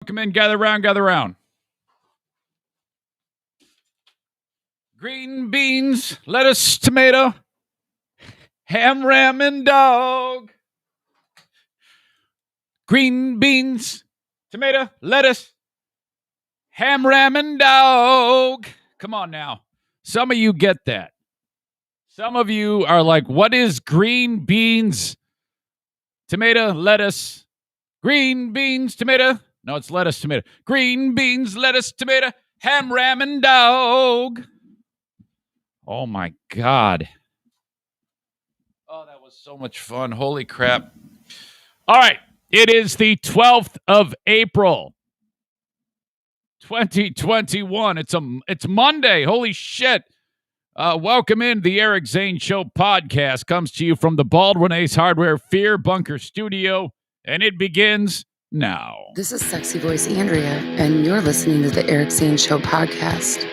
Come in, gather round, gather round. Green beans, lettuce, tomato, ham, ram, and dog. Green beans, tomato, lettuce, ham, ram, and dog. Come on now. Some of you get that. Some of you are like, what is green beans, tomato, lettuce, green beans, tomato? No, it's lettuce, tomato. Green beans, lettuce, tomato, ham, ram, and dog. Oh, my God. Oh, that was so much fun. Holy crap. All right. It is the 12th of April, 2021. It's Monday. Holy shit. Welcome in. The Eric Zane Show podcast comes to you from the Baldwin Ace Hardware Fear Bunker Studio, and it begins now. This is Sexy Voice Andrea, and you're listening to the Eric Zane Show podcast.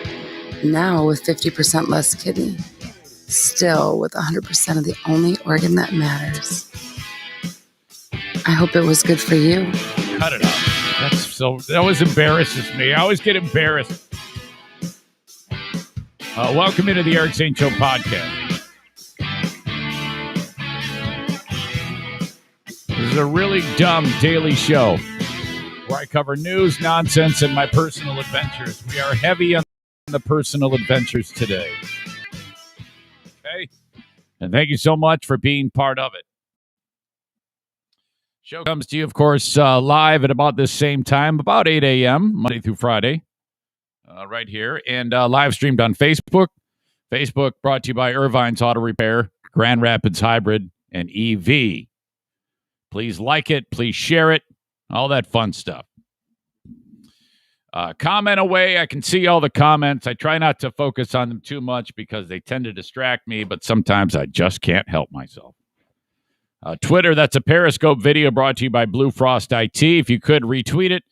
Now with 50% less kidney. Still with 100% of the only organ that matters. I hope it was good for you. Cut it out. That always embarrasses me. I always get embarrassed. Welcome into the Eric Zane Show podcast. This is a really dumb daily show where I cover news, nonsense, and my personal adventures. We are heavy on the personal adventures today. Okay? And thank you so much for being part of it. Show comes to you, of course, live at about this same time, about 8 a.m., Monday through Friday, right here, and live streamed on Facebook. Facebook brought to you by Irvine's Auto Repair, Grand Rapids Hybrid, and EV. Please like it. Please share it. All that fun stuff. Comment away. I can see all the comments. I try not to focus on them too much because they tend to distract me, but sometimes I just can't help myself. Twitter, that's a Periscope video brought to you by Blue Frost IT. If you could retweet it,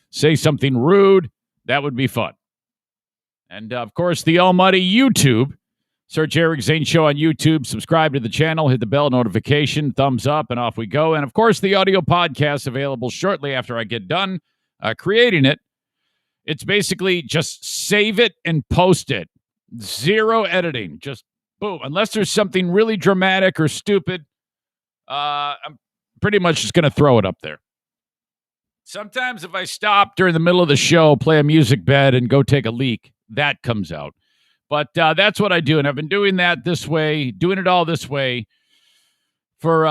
say something rude, that would be fun. And, of course, the almighty YouTube. Search Eric Zane Show on YouTube. Subscribe to the channel. Hit the bell notification. Thumbs up, and off we go. And, of course, the audio podcast available shortly after I get done creating it. It's basically just save it and post it. Zero editing. Just boom. Unless there's something really dramatic or stupid, I'm pretty much just going to throw it up there. Sometimes if I stop during the middle of the show, play a music bed, and go take a leak, that comes out. But that's what I do, and I've been doing that this way, doing it all this way for,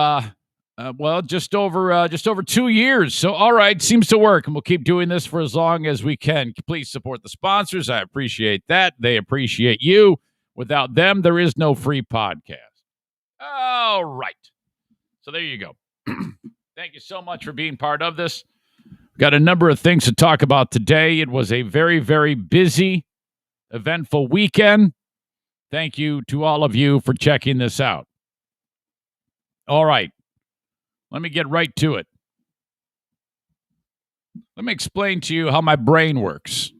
just over 2 years. So, all right, seems to work, and we'll keep doing this for as long as we can. Please support the sponsors. I appreciate that. They appreciate you. Without them, there is no free podcast. All right. So there you go. Thank you so much for being part of this. Got a number of things to talk about today. It was a very, very busy, eventful weekend. Thank you to all of you for checking this out. All right. Let me get right to it. Let me explain to you how my brain works.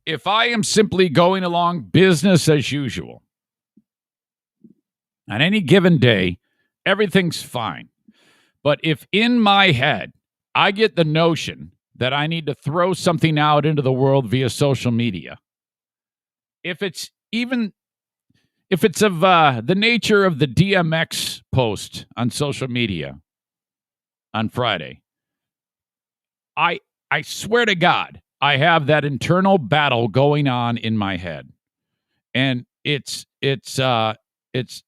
If I am simply going along business as usual, on any given day, everything's fine. But if in my head, I get the notion that I need to throw something out into the world via social media, if it's of the nature of the DMX post on social media on Friday, I swear to God, I have that internal battle going on in my head. And it's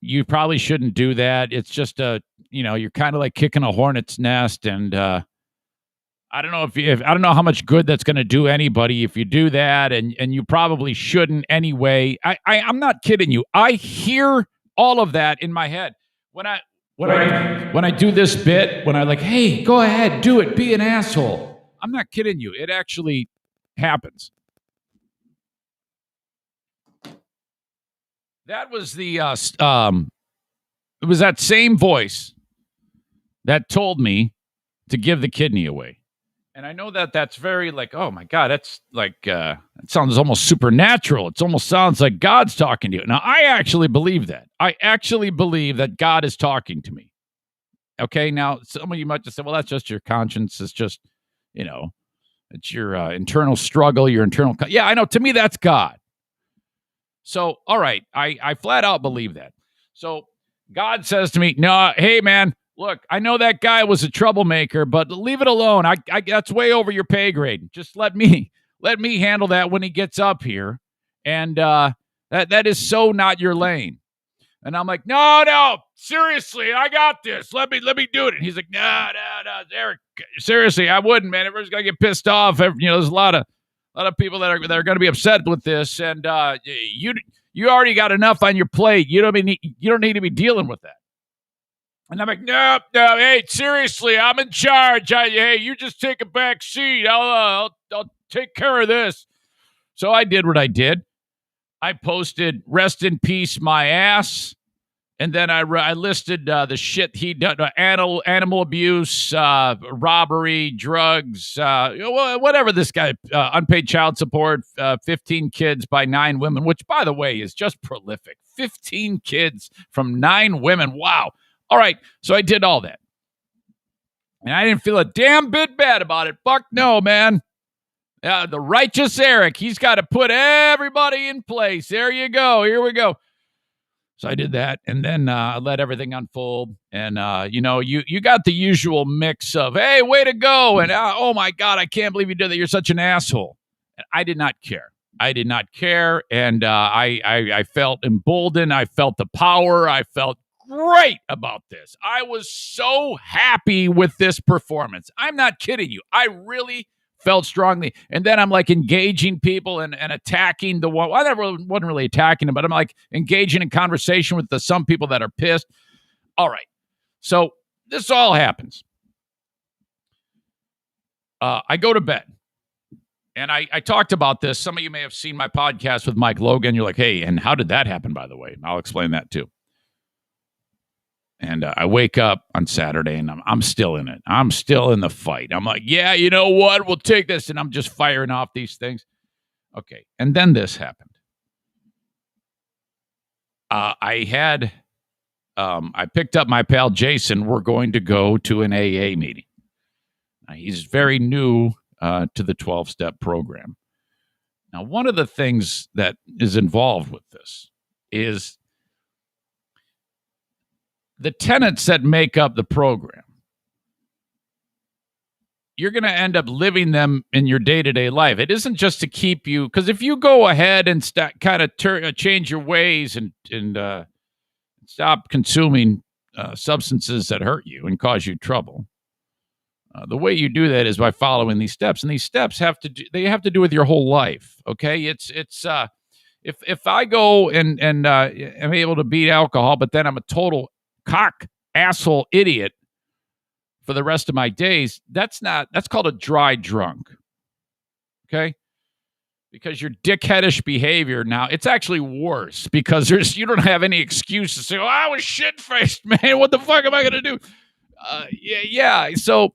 you probably shouldn't do that. It's just you're kind of like kicking a hornet's nest, and I don't know I don't know how much good that's going to do anybody if you do that, and you probably shouldn't anyway. I'm not kidding you. I hear all of that in my head when I do this bit. When I like, hey, go ahead, do it, be an asshole. I'm not kidding you. It actually happens. That was the it was that same voice that told me to give the kidney away. And I know that that's very like, oh my God, that's like, it sounds almost supernatural. It almost sounds like God's talking to you. Now, I actually believe that. I actually believe that God is talking to me. Okay, now some of you might just say, well, that's just your conscience. It's just, it's your internal struggle, your internal. Yeah, I know. To me, that's God. So, all right, I flat out believe that. So God says to me, no, hey, man, look, I know that guy was a troublemaker, but leave it alone. I that's way over your pay grade. Just let me handle that when he gets up here. And that is so not your lane. And I'm like, no, seriously, I got this. Let me do it. And he's like, no, Eric, seriously, I wouldn't, man. Everyone's gonna get pissed off. There's a lot of people that are going to be upset with this, and you already got enough on your plate. You don't need to be dealing with that. And I'm like, no, hey, seriously, I'm in charge. Hey, you just take a back seat. I'll take care of this. So I did what I did. I posted "Rest in peace, my ass," and then I listed the shit he done: animal abuse, robbery, drugs, whatever. This guy, unpaid child support, 15 kids by 9 women, which, by the way, is just prolific. 15 kids from 9 women. Wow. All right, so I did all that, and I didn't feel a damn bit bad about it. Fuck no, man. The righteous Eric, he's got to put everybody in place. There you go. Here we go. So I did that, and then I let everything unfold. And, you got the usual mix of, hey, way to go, and, oh, my God, I can't believe you did that. You're such an asshole. And I did not care. And I felt emboldened. I felt the power. I felt great about this. I was so happy with this performance. I'm not kidding you. I really felt strongly. And then I'm like engaging people and attacking the one. Well, I wasn't really attacking them, but I'm like engaging in conversation with some people that are pissed. All right. So this all happens. I go to bed. And I talked about this. Some of you may have seen my podcast with Mike Logan. You're like, hey, and how did that happen, by the way? I'll explain that too. And I wake up on Saturday, and I'm still in it. I'm still in the fight. I'm like, yeah, you know what? We'll take this. And I'm just firing off these things. Okay. And then this happened. I picked up my pal Jason. We're going to go to an AA meeting. Now, he's very new to the 12-step program. Now, one of the things that is involved with this is the tenets that make up the program. You're going to end up living them in your day-to-day life. It isn't just to keep you, because if you go ahead and change your ways and stop consuming substances that hurt you and cause you trouble, the way you do that is by following these steps, and these steps have to do with your whole life. Okay, if I go and am able to beat alcohol, but then I'm a total cock asshole idiot for the rest of my days, that's called a dry drunk. Okay, because your dickheadish behavior now, it's actually worse because you don't have any excuse to say, oh, I was shit-faced, man. What the fuck am I gonna do? Yeah. So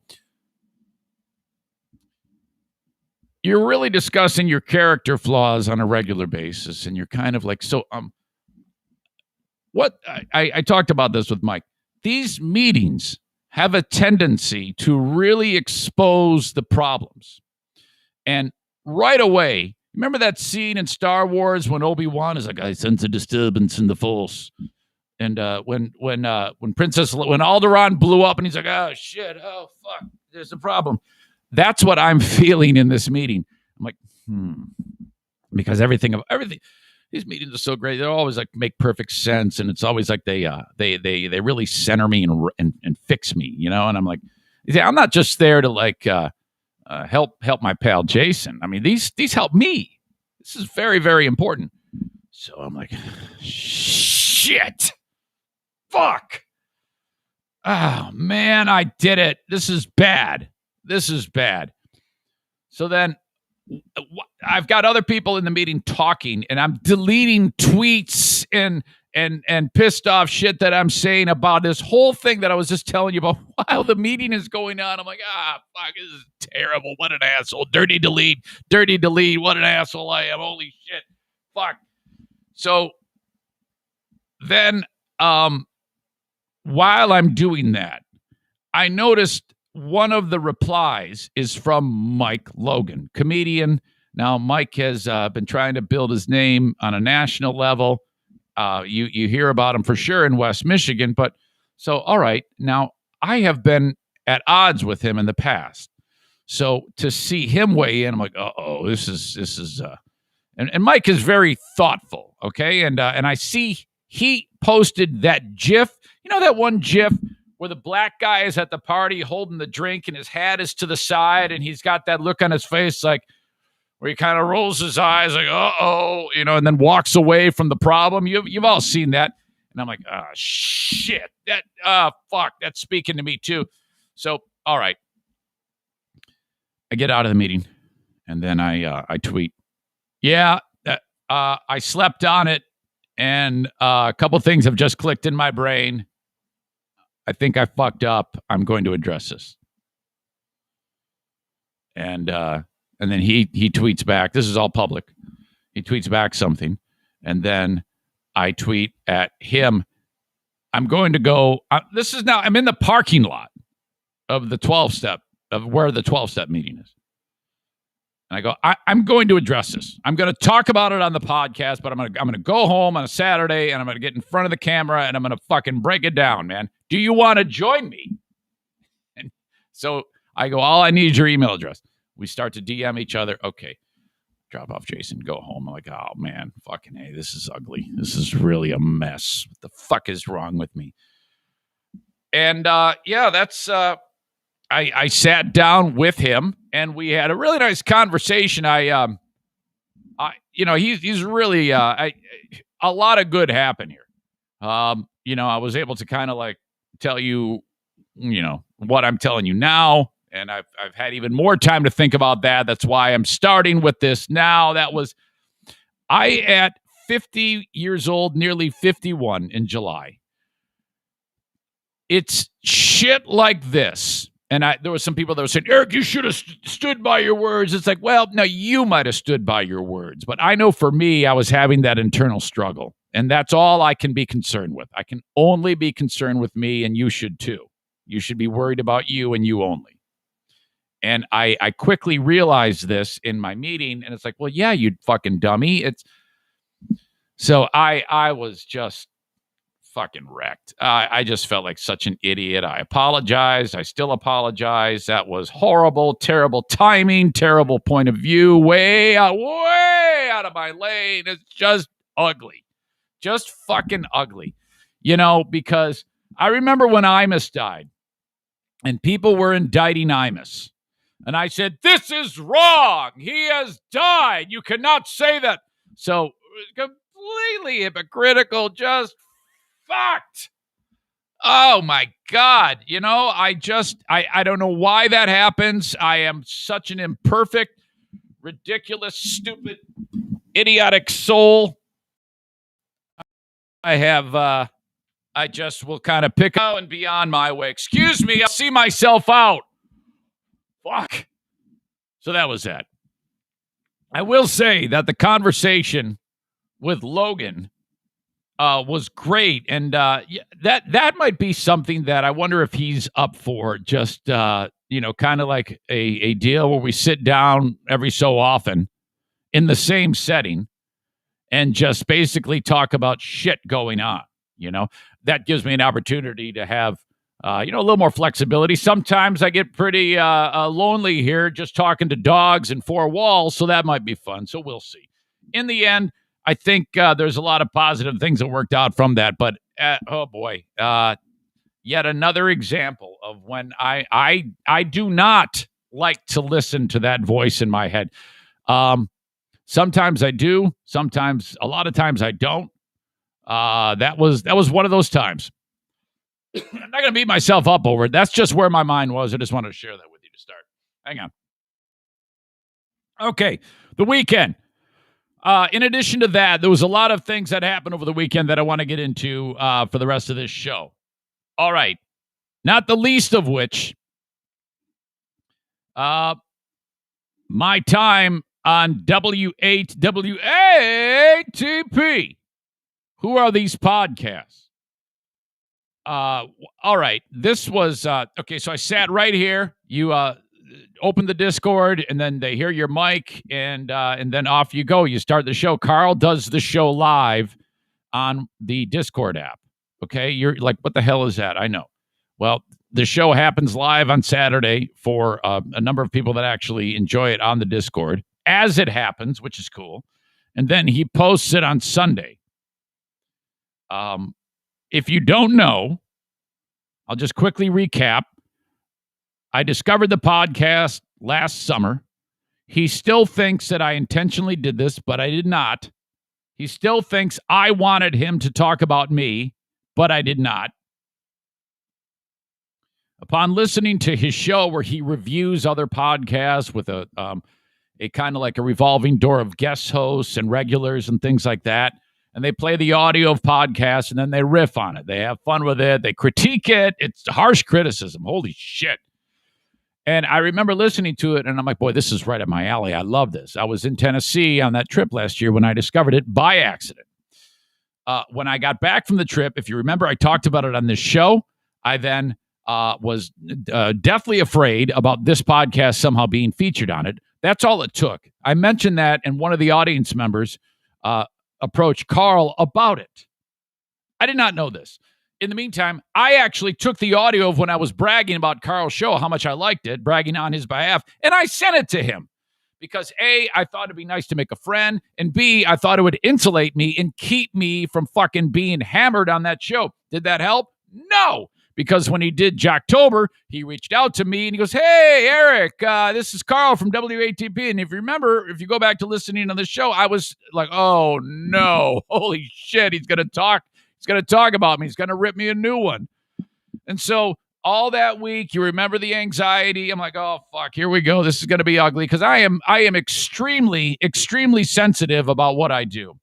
you're really discussing your character flaws on a regular basis, and you're kind of like, so what I talked about this with Mike. These meetings have a tendency to really expose the problems. And right away, remember that scene in Star Wars when Obi-Wan is like, I sense a disturbance in the Force. And when Alderaan blew up and he's like, oh shit, oh fuck, there's a problem. That's what I'm feeling in this meeting. I'm like, because everything, these meetings are so great. They always like make perfect sense, and it's always like they really center me and fix me, And I'm like, I'm not just there to like help my pal Jason. I mean, these help me. This is very, very important. So I'm like, shit, fuck. Oh man, I did it. This is bad. So then I've got other people in the meeting talking, and I'm deleting tweets and pissed off shit that I'm saying about this whole thing that I was just telling you about while the meeting is going on. I'm like, fuck, this is terrible. What an asshole. Dirty delete. What an asshole I am. Holy shit. Fuck. So then, while I'm doing that, I noticed one of the replies is from Mike Logan, comedian. Now, Mike has been trying to build his name on a national level. You hear about him for sure in West Michigan, but so all right. Now, I have been at odds with him in the past, so to see him weigh in, I'm like, this is. And Mike is very thoughtful, okay, and I see he posted that GIF. You know that one GIF where the black guy is at the party holding the drink and his hat is to the side and he's got that look on his face like where he kind of rolls his eyes like, and then walks away from the problem. You've all seen that. And I'm like, shit. Fuck, that's speaking to me too. So, all right. I get out of the meeting and then I tweet, yeah, I slept on it and a couple things have just clicked in my brain. I think I fucked up. I'm going to address this. And then he tweets back. This is all public. He tweets back something. And then I tweet at him. I'm going to go. I'm in the parking lot of the 12-step, of where the 12-step meeting is. And I go, I'm going to address this. I'm going to talk about it on the podcast, but I'm going to go home on a Saturday and I'm going to get in front of the camera and I'm going to fucking break it down, man. Do you want to join me? And so I go, all I need is your email address. We start to DM each other. Okay. Drop off Jason, go home. I'm like, oh man, fucking hey, this is ugly. This is really a mess. What the fuck is wrong with me? And that's I sat down with him and we had a really nice conversation. He's really a lot of good happened here. I was able to kind of like tell you, what I'm telling you now. And I've had even more time to think about that. That's why I'm starting with this now. At 50 years old, nearly 51 in July. It's shit like this. And there was some people that were saying, Eric, you should have stood by your words. It's like, well, no, you might have stood by your words. But I know for me, I was having that internal struggle. And that's all I can be concerned with. I can only be concerned with me, and you should too. You should be worried about you and you only. And I quickly realized this in my meeting. And it's like, well, yeah, you fucking dummy. So I was just fucking wrecked. I just felt like such an idiot. I apologized. I still apologize. That was horrible, terrible timing, terrible point of view, way out of my lane. It's just ugly. Just fucking ugly. Because I remember when Imus died and people were indicting Imus. And I said, this is wrong. He has died. You cannot say that. So completely hypocritical, just fucked. Oh my God. I don't know why that happens. I am such an imperfect, ridiculous, stupid, idiotic soul. I just will kind of pick out and be on my way. Excuse me. I'll see myself out. Fuck. So that was that. I will say that the conversation with Logan was great. And that might be something that I wonder if he's up for. Just, kind of like a deal where we sit down every so often in the same setting and just basically talk about shit going on. That gives me an opportunity to have, a little more flexibility. Sometimes I get pretty lonely here just talking to dogs and four walls. So that might be fun. So we'll see. In the end, I think there's a lot of positive things that worked out from that, but oh boy, yet another example of when I do not like to listen to that voice in my head. Sometimes I do, a lot of times I don't. That was one of those times. I'm not going to beat myself up over it. That's just where my mind was. I just wanted to share that with you to start. Hang on. Okay, the weekend. In addition to that, there was a lot of things that happened over the weekend that I want to get into for the rest of this show. All right. Not the least of which, my time on WATP. Who are these podcasts? all right. This was okay. So I sat right here. You open the Discord, and then they hear your mic, and then off you go. You start the show. Carl does the show live on the Discord app. Okay, you're like, what the hell is that? I know. Well, the show happens live on Saturday for a number of people that actually enjoy it on the Discord as it happens, which is cool. And then he posts it on Sunday. If you don't know, I'll just quickly recap. I discovered the podcast last summer. He still thinks that I intentionally did this, but I did not. He still thinks I wanted him to talk about me, but I did not. Upon listening to his show where he reviews other podcasts with a kind of like a revolving door of guest hosts and regulars and things like that, and they play the audio of podcasts and then they riff on it. They have fun with it. They critique it. It's harsh criticism. Holy shit. And I remember listening to it, and I'm like, boy, this is right up my alley. I love this. I was in Tennessee on that trip last year when I discovered it by accident. When I got back from the trip, if you remember, I talked about it on this show. I then was deathly afraid about this podcast somehow being featured on it. That's all it took. I mentioned that, and one of the audience members approached Carl about it. I did not know this. In the meantime, I actually took the audio of when I was bragging about Carl's show, how much I liked it, bragging on his behalf, and I sent it to him. Because A, I thought it'd be nice to make a friend, and B, I thought it would insulate me and keep me from fucking being hammered on that show. Did that help? No. Because when he did Jocktober, he reached out to me and he goes, hey, Eric, this is Carl from WATP. And if you remember, if you go back to listening on the show, I was like, oh, no. Holy shit, he's going to talk. He's going to talk about me. He's going to rip me a new one. And so all that week, you remember the anxiety. I'm like, oh, fuck, here we go. This is going to be ugly because I am extremely, extremely sensitive about what I do.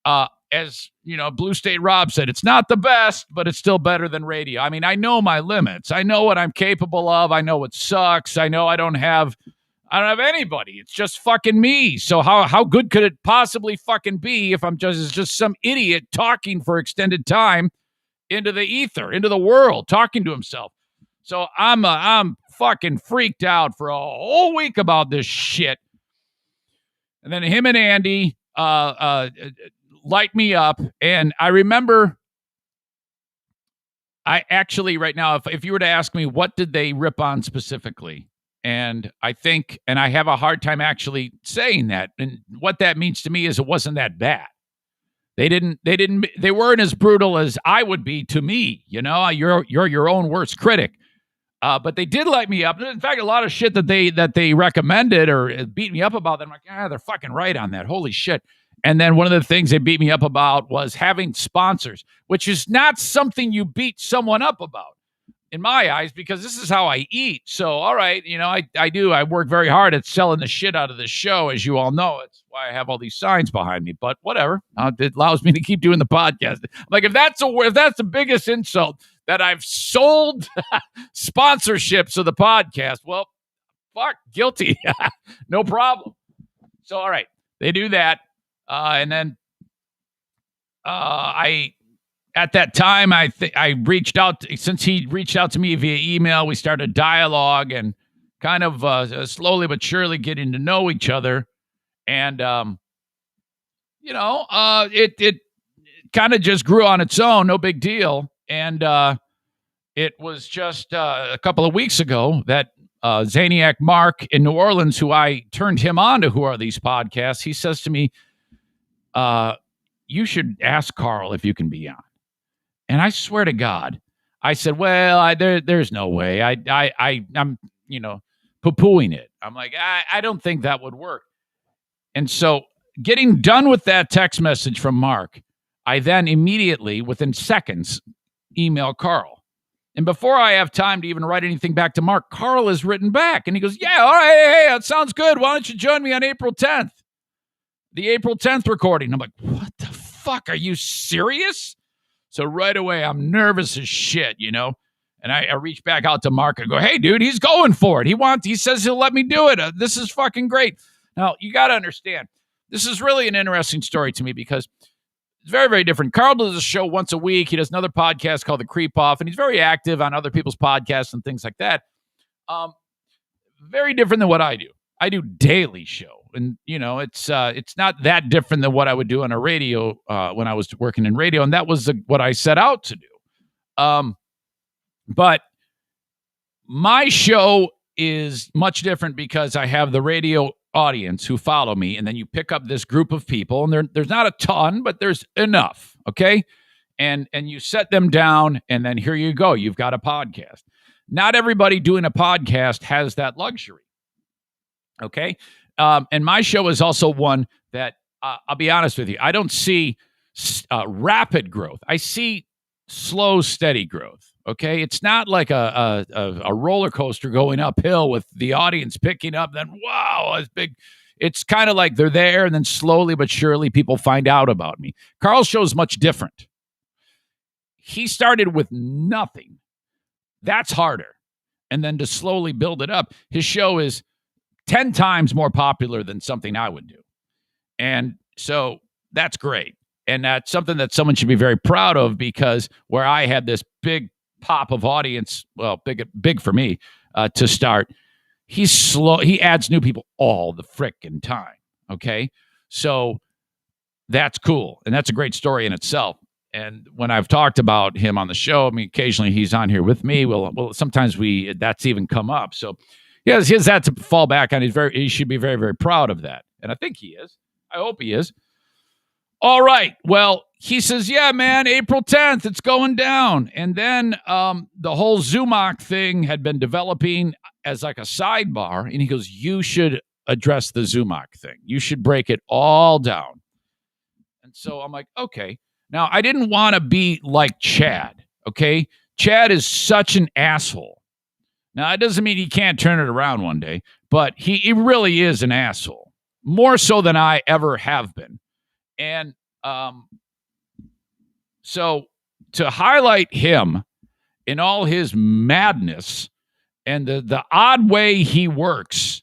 As you know, Blue State Rob said, it's not the best, but it's still better than radio. I mean, I know my limits. I know what I'm capable of. I know what sucks. I know I don't have anybody. It's just fucking me. So how good could it possibly fucking be if I'm just some idiot talking for extended time into the ether, into the world, talking to himself? So I'm fucking freaked out for a whole week about this shit. And then him and Andy light me up. And I remember I actually right now, if you were to ask me, what did they rip on specifically? And I think, and I have a hard time actually saying that. And what that means to me is it wasn't that bad. They weren't as brutal as I would be to me. You know, you're your own worst critic. But they did light me up. In fact, a lot of shit that they recommended or beat me up about, I'm like, they're fucking right on that. Holy shit. And then one of the things they beat me up about was having sponsors, which is not something you beat someone up about in my eyes, because this is how I eat. So, all right, you know, I work very hard at selling the shit out of this show, as you all know. It's why I have all these signs behind me, but whatever. It allows me to keep doing the podcast. Like, if that's the biggest insult, that I've sold sponsorships of the podcast, well, fuck, guilty. No problem. So, all right, they do that. And then at that time, I reached out, since he reached out to me via email, we started a dialogue and kind of slowly but surely getting to know each other. And, it kind of just grew on its own, no big deal. And it was just a couple of weeks ago that Zaniac Mark in New Orleans, who I turned him on to Who Are These Podcasts, he says to me, you should ask Carl if you can be on. And I swear to God, I said, well, there's no way. I'm poo-pooing it. I'm like, I don't think that would work. And so getting done with that text message from Mark, I then immediately, within seconds, email Carl. And before I have time to even write anything back to Mark, Carl has written back. And he goes, yeah, all right, hey, that sounds good. Why don't you join me on April 10th? The April 10th recording. I'm like, what the fuck? Are you serious? So right away, I'm nervous as shit, you know? And I reach back out to Mark and go, hey, dude, he's going for it. He says he'll let me do it. This is fucking great. Now, you got to understand, this is really an interesting story to me because It's very, very different. Carl does a show once a week. He does another podcast called The Creep Off, and he's very active on other people's podcasts and things like that. Very different than what I do. I do daily show, and it's not that different than what I would do on a radio when I was working in radio, and that was what I set out to do. But my show is much different because I have the radio audience who follow me, and then you pick up this group of people, and there's not a ton, but there's enough, okay? And you set them down, and then here you go. You've got a podcast. Not everybody doing a podcast has that luxury, okay? And my show is also one that, I'll be honest with you, I don't see rapid growth. I see slow, steady growth. Okay, it's not like a roller coaster going uphill with the audience picking up. Then wow, it's big. It's kind of like they're there, and then slowly but surely people find out about me. Carl's show is much different. He started with nothing. That's harder, and then to slowly build it up. His show is 10 times more popular than something I would do, and so that's great. And that's something that someone should be very proud of, because where I had this big pop of audience, well, big for me to start, he's slow. He adds new people all the frickin' time. Okay. So that's cool. And that's a great story in itself. And when I've talked about him on the show, I mean, occasionally he's on here with me. Well, sometimes that's even come up. So he has that to fall back on. He should be very, very proud of that. And I think he is. I hope he is. All right. Well, he says, yeah, man, April 10th, it's going down. And then the whole Zumach thing had been developing as like a sidebar. And he goes, you should address the Zumach thing. You should break it all down. And so I'm like, okay. Now, I didn't want to be like Chad, okay? Chad is such an asshole. Now, it doesn't mean he can't turn it around one day, but he really is an asshole. More so than I ever have been. And so to highlight him in all his madness and the odd way he works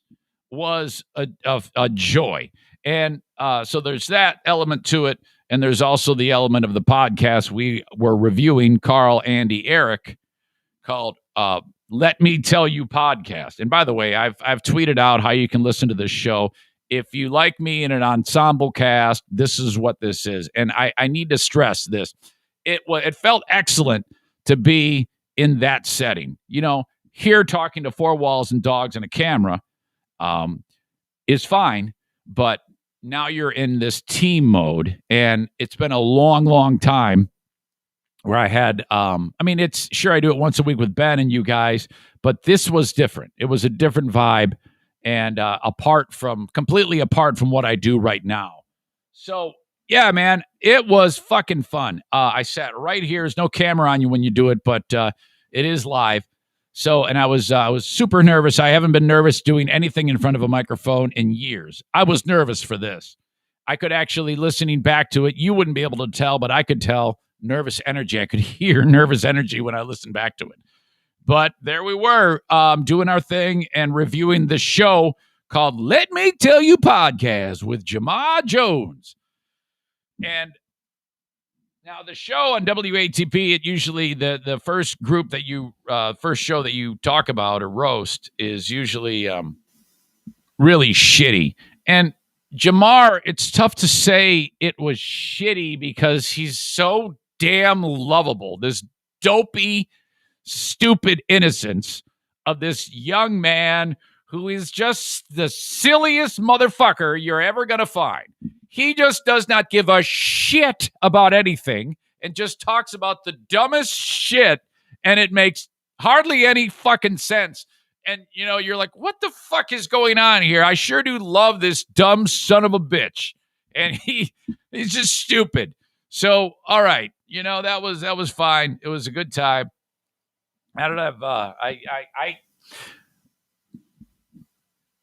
was a joy. And so there's that element to it. And there's also the element of the podcast we were reviewing, Carl, Andy, Eric, called Let Me Tell You Podcast. And by the way, I've tweeted out how you can listen to this show. If you like me in an ensemble cast, this is what this is. And I need to stress this. It felt excellent to be in that setting. You know, here talking to four walls and dogs and a camera is fine, but now you're in this team mode, and it's been a long, long time where I had, it's sure I do it once a week with Ben and you guys, but this was different. It was a different vibe, and completely apart from what I do right now. So yeah, man, it was fucking fun. I sat right here. There's no camera on you when you do it, but it is live. So, and I was super nervous. I haven't been nervous doing anything in front of a microphone in years. I was nervous for this. I could actually, listening back to it, you wouldn't be able to tell, but I could tell nervous energy. I could hear nervous energy when I listened back to it. But there we were, doing our thing and reviewing the show called Let Me Tell You Podcast with Jamar Jones. And now the show on WATP, it usually the first group that first show that you talk about or roast is usually really shitty. And Jamar, it's tough to say it was shitty because he's so damn lovable. This dopey, stupid innocence of this young man who is just the silliest motherfucker you're ever going to find. He just does not give a shit about anything and just talks about the dumbest shit, and it makes hardly any fucking sense. And, you know, you're like, what the fuck is going on here? I sure do love this dumb son of a bitch. And he's just stupid. So, all right. You know, that was fine. It was a good time. I don't have,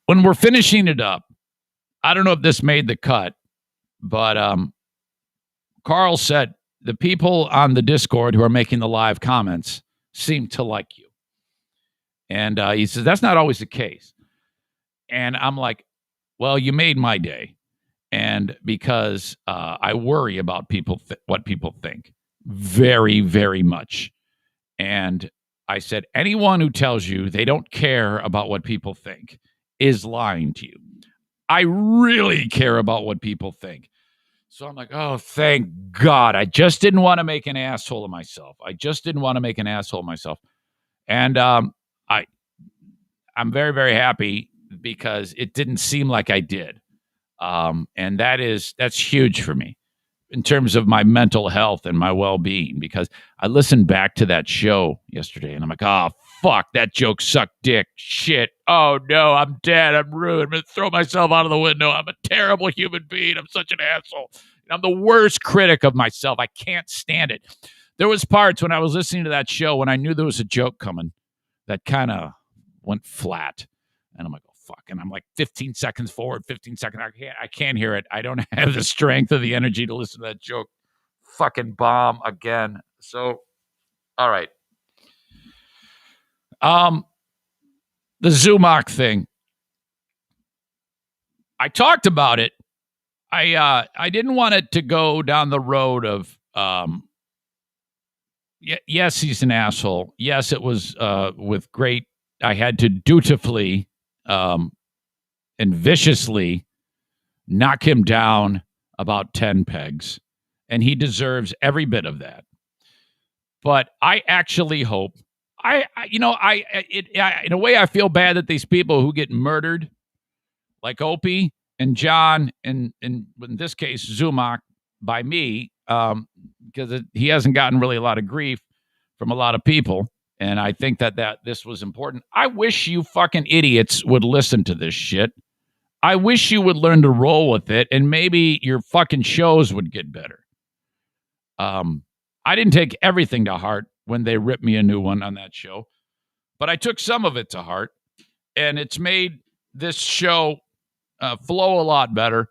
when we're finishing it up, I don't know if this made the cut, but Carl said the people on the Discord who are making the live comments seem to like you. And he says, that's not always the case. And I'm like, well, you made my day. And because I worry about what people think very, very much. And I said, anyone who tells you they don't care about what people think is lying to you. I really care about what people think. So I'm like, oh, thank God. I just didn't want to make an asshole of myself. And I'm very, very happy because it didn't seem like I did. And that's huge for me in terms of my mental health and my well-being, because I listened back to that show yesterday and I'm like, oh, fuck, that joke sucked dick. Shit. Oh, no, I'm dead. I'm ruined. I'm going to throw myself out of the window. I'm a terrible human being. I'm such an asshole. I'm the worst critic of myself. I can't stand it. There was parts when I was listening to that show when I knew there was a joke coming that kind of went flat. And I'm like, oh, fuck. And I'm like 15 seconds forward, 15 seconds. I can't hear it. I don't have the strength or the energy to listen to that joke fucking bomb again. So, all right. The Zumach thing. I talked about it. I didn't want it to go down the road of, yes, he's an asshole. Yes, it was with great, I had to dutifully and viciously knock him down about 10 pegs. And he deserves every bit of that. But I actually hope, in a way, I feel bad that these people who get murdered, like Opie and John, and in this case, Zumach, by me, because he hasn't gotten really a lot of grief from a lot of people. And I think that this was important. I wish you fucking idiots would listen to this shit. I wish you would learn to roll with it, and maybe your fucking shows would get better. I didn't take everything to heart when they ripped me a new one on that show, but I took some of it to heart, and it's made this show flow a lot better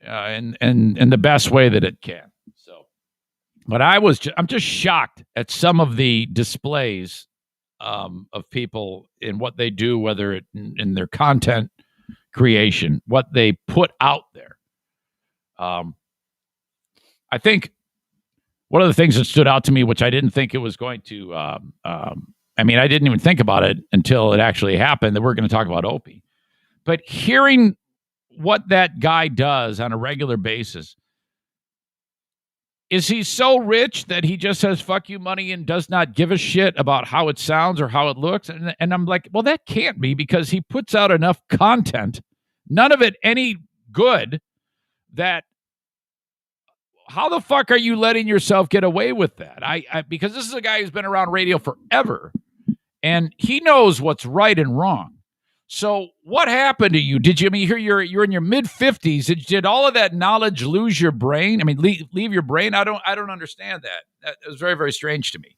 in the best way that it can. So, but I'm just shocked at some of the displays of people in what they do, whether it in their content creation, what they put out there. I think one of the things that stood out to me, which I didn't think it was going to, I didn't even think about it until it actually happened, that we're going to talk about Opie. But hearing what that guy does on a regular basis, is he so rich that he just has fuck you money and does not give a shit about how it sounds or how it looks? And I'm like, well, that can't be, because he puts out enough content, none of it any good, that how the fuck are you letting yourself get away with that? Because this is a guy who's been around radio forever, and he knows what's right and wrong. So what happened to you? Did you, you're in your mid-50s. Did all of that knowledge lose your brain? Leave your brain? I don't understand that. That was very, very strange to me.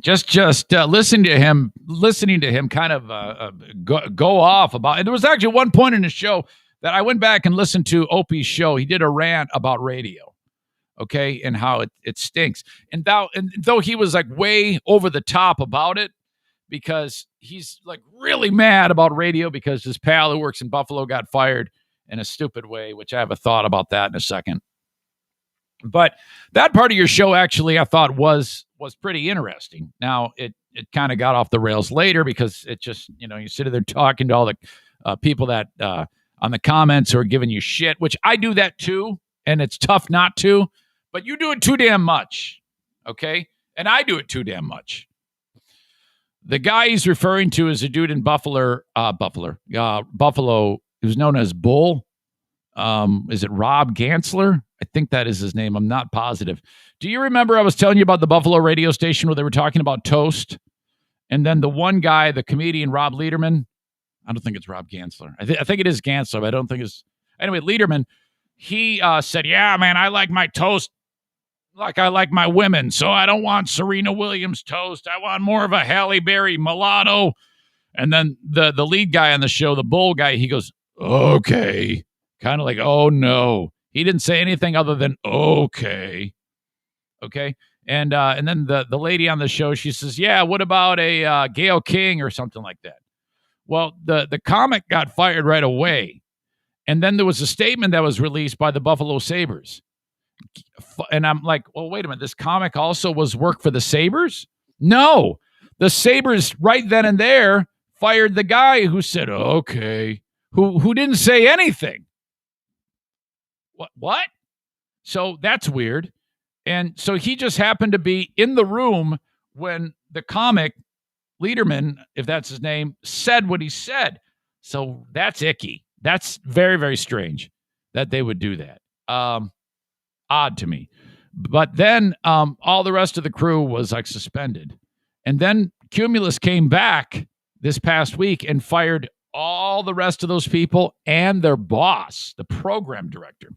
Just listening to him kind of go off about it. There was actually one point in the show that I went back and listened to Opie's show. He did a rant about radio, okay, and how it stinks. And though he was like way over the top about it, because he's like really mad about radio because his pal who works in Buffalo got fired in a stupid way, which I have a thought about that in a second. But that part of your show actually I thought was pretty interesting. Now it kind of got off the rails later because it just, you sit there talking to all the people that on the comments who are giving you shit, which I do that too, and it's tough not to, but you do it too damn much, okay? And I do it too damn much. The guy he's referring to is a dude in Buffalo, who's known as Bull. Is it Rob Gansler? I think that is his name. I'm not positive. Do you remember I was telling you about the Buffalo radio station where they were talking about toast? And then the one guy, the comedian Rob Lederman, I don't think it's Rob Gansler. I think it is Gansler, but I don't think it's... Anyway, Lederman, he said, yeah, man, I like my toast like I like my women, so I don't want Serena Williams toast. I want more of a Halle Berry mulatto. And then the lead guy on the show, the Bull guy, he goes, okay. Kind of like, oh, no. He didn't say anything other than, okay. Okay? And then the lady on the show, she says, yeah, what about a Gayle King or something like that? Well, the comic got fired right away And then there was a statement that was released by the Buffalo Sabres. And I'm like, well, wait a minute. This comic also was work for the Sabres? No. The Sabres right then and there fired the guy who said, okay, who didn't say anything. What? So that's weird. And so he just happened to be in the room when the comic, Lederman, if that's his name, said what he said. So that's icky. That's very, very strange that they would do that. Odd to me. But then all the rest of the crew was like suspended. And then Cumulus came back this past week and fired all the rest of those people and their boss, the program director.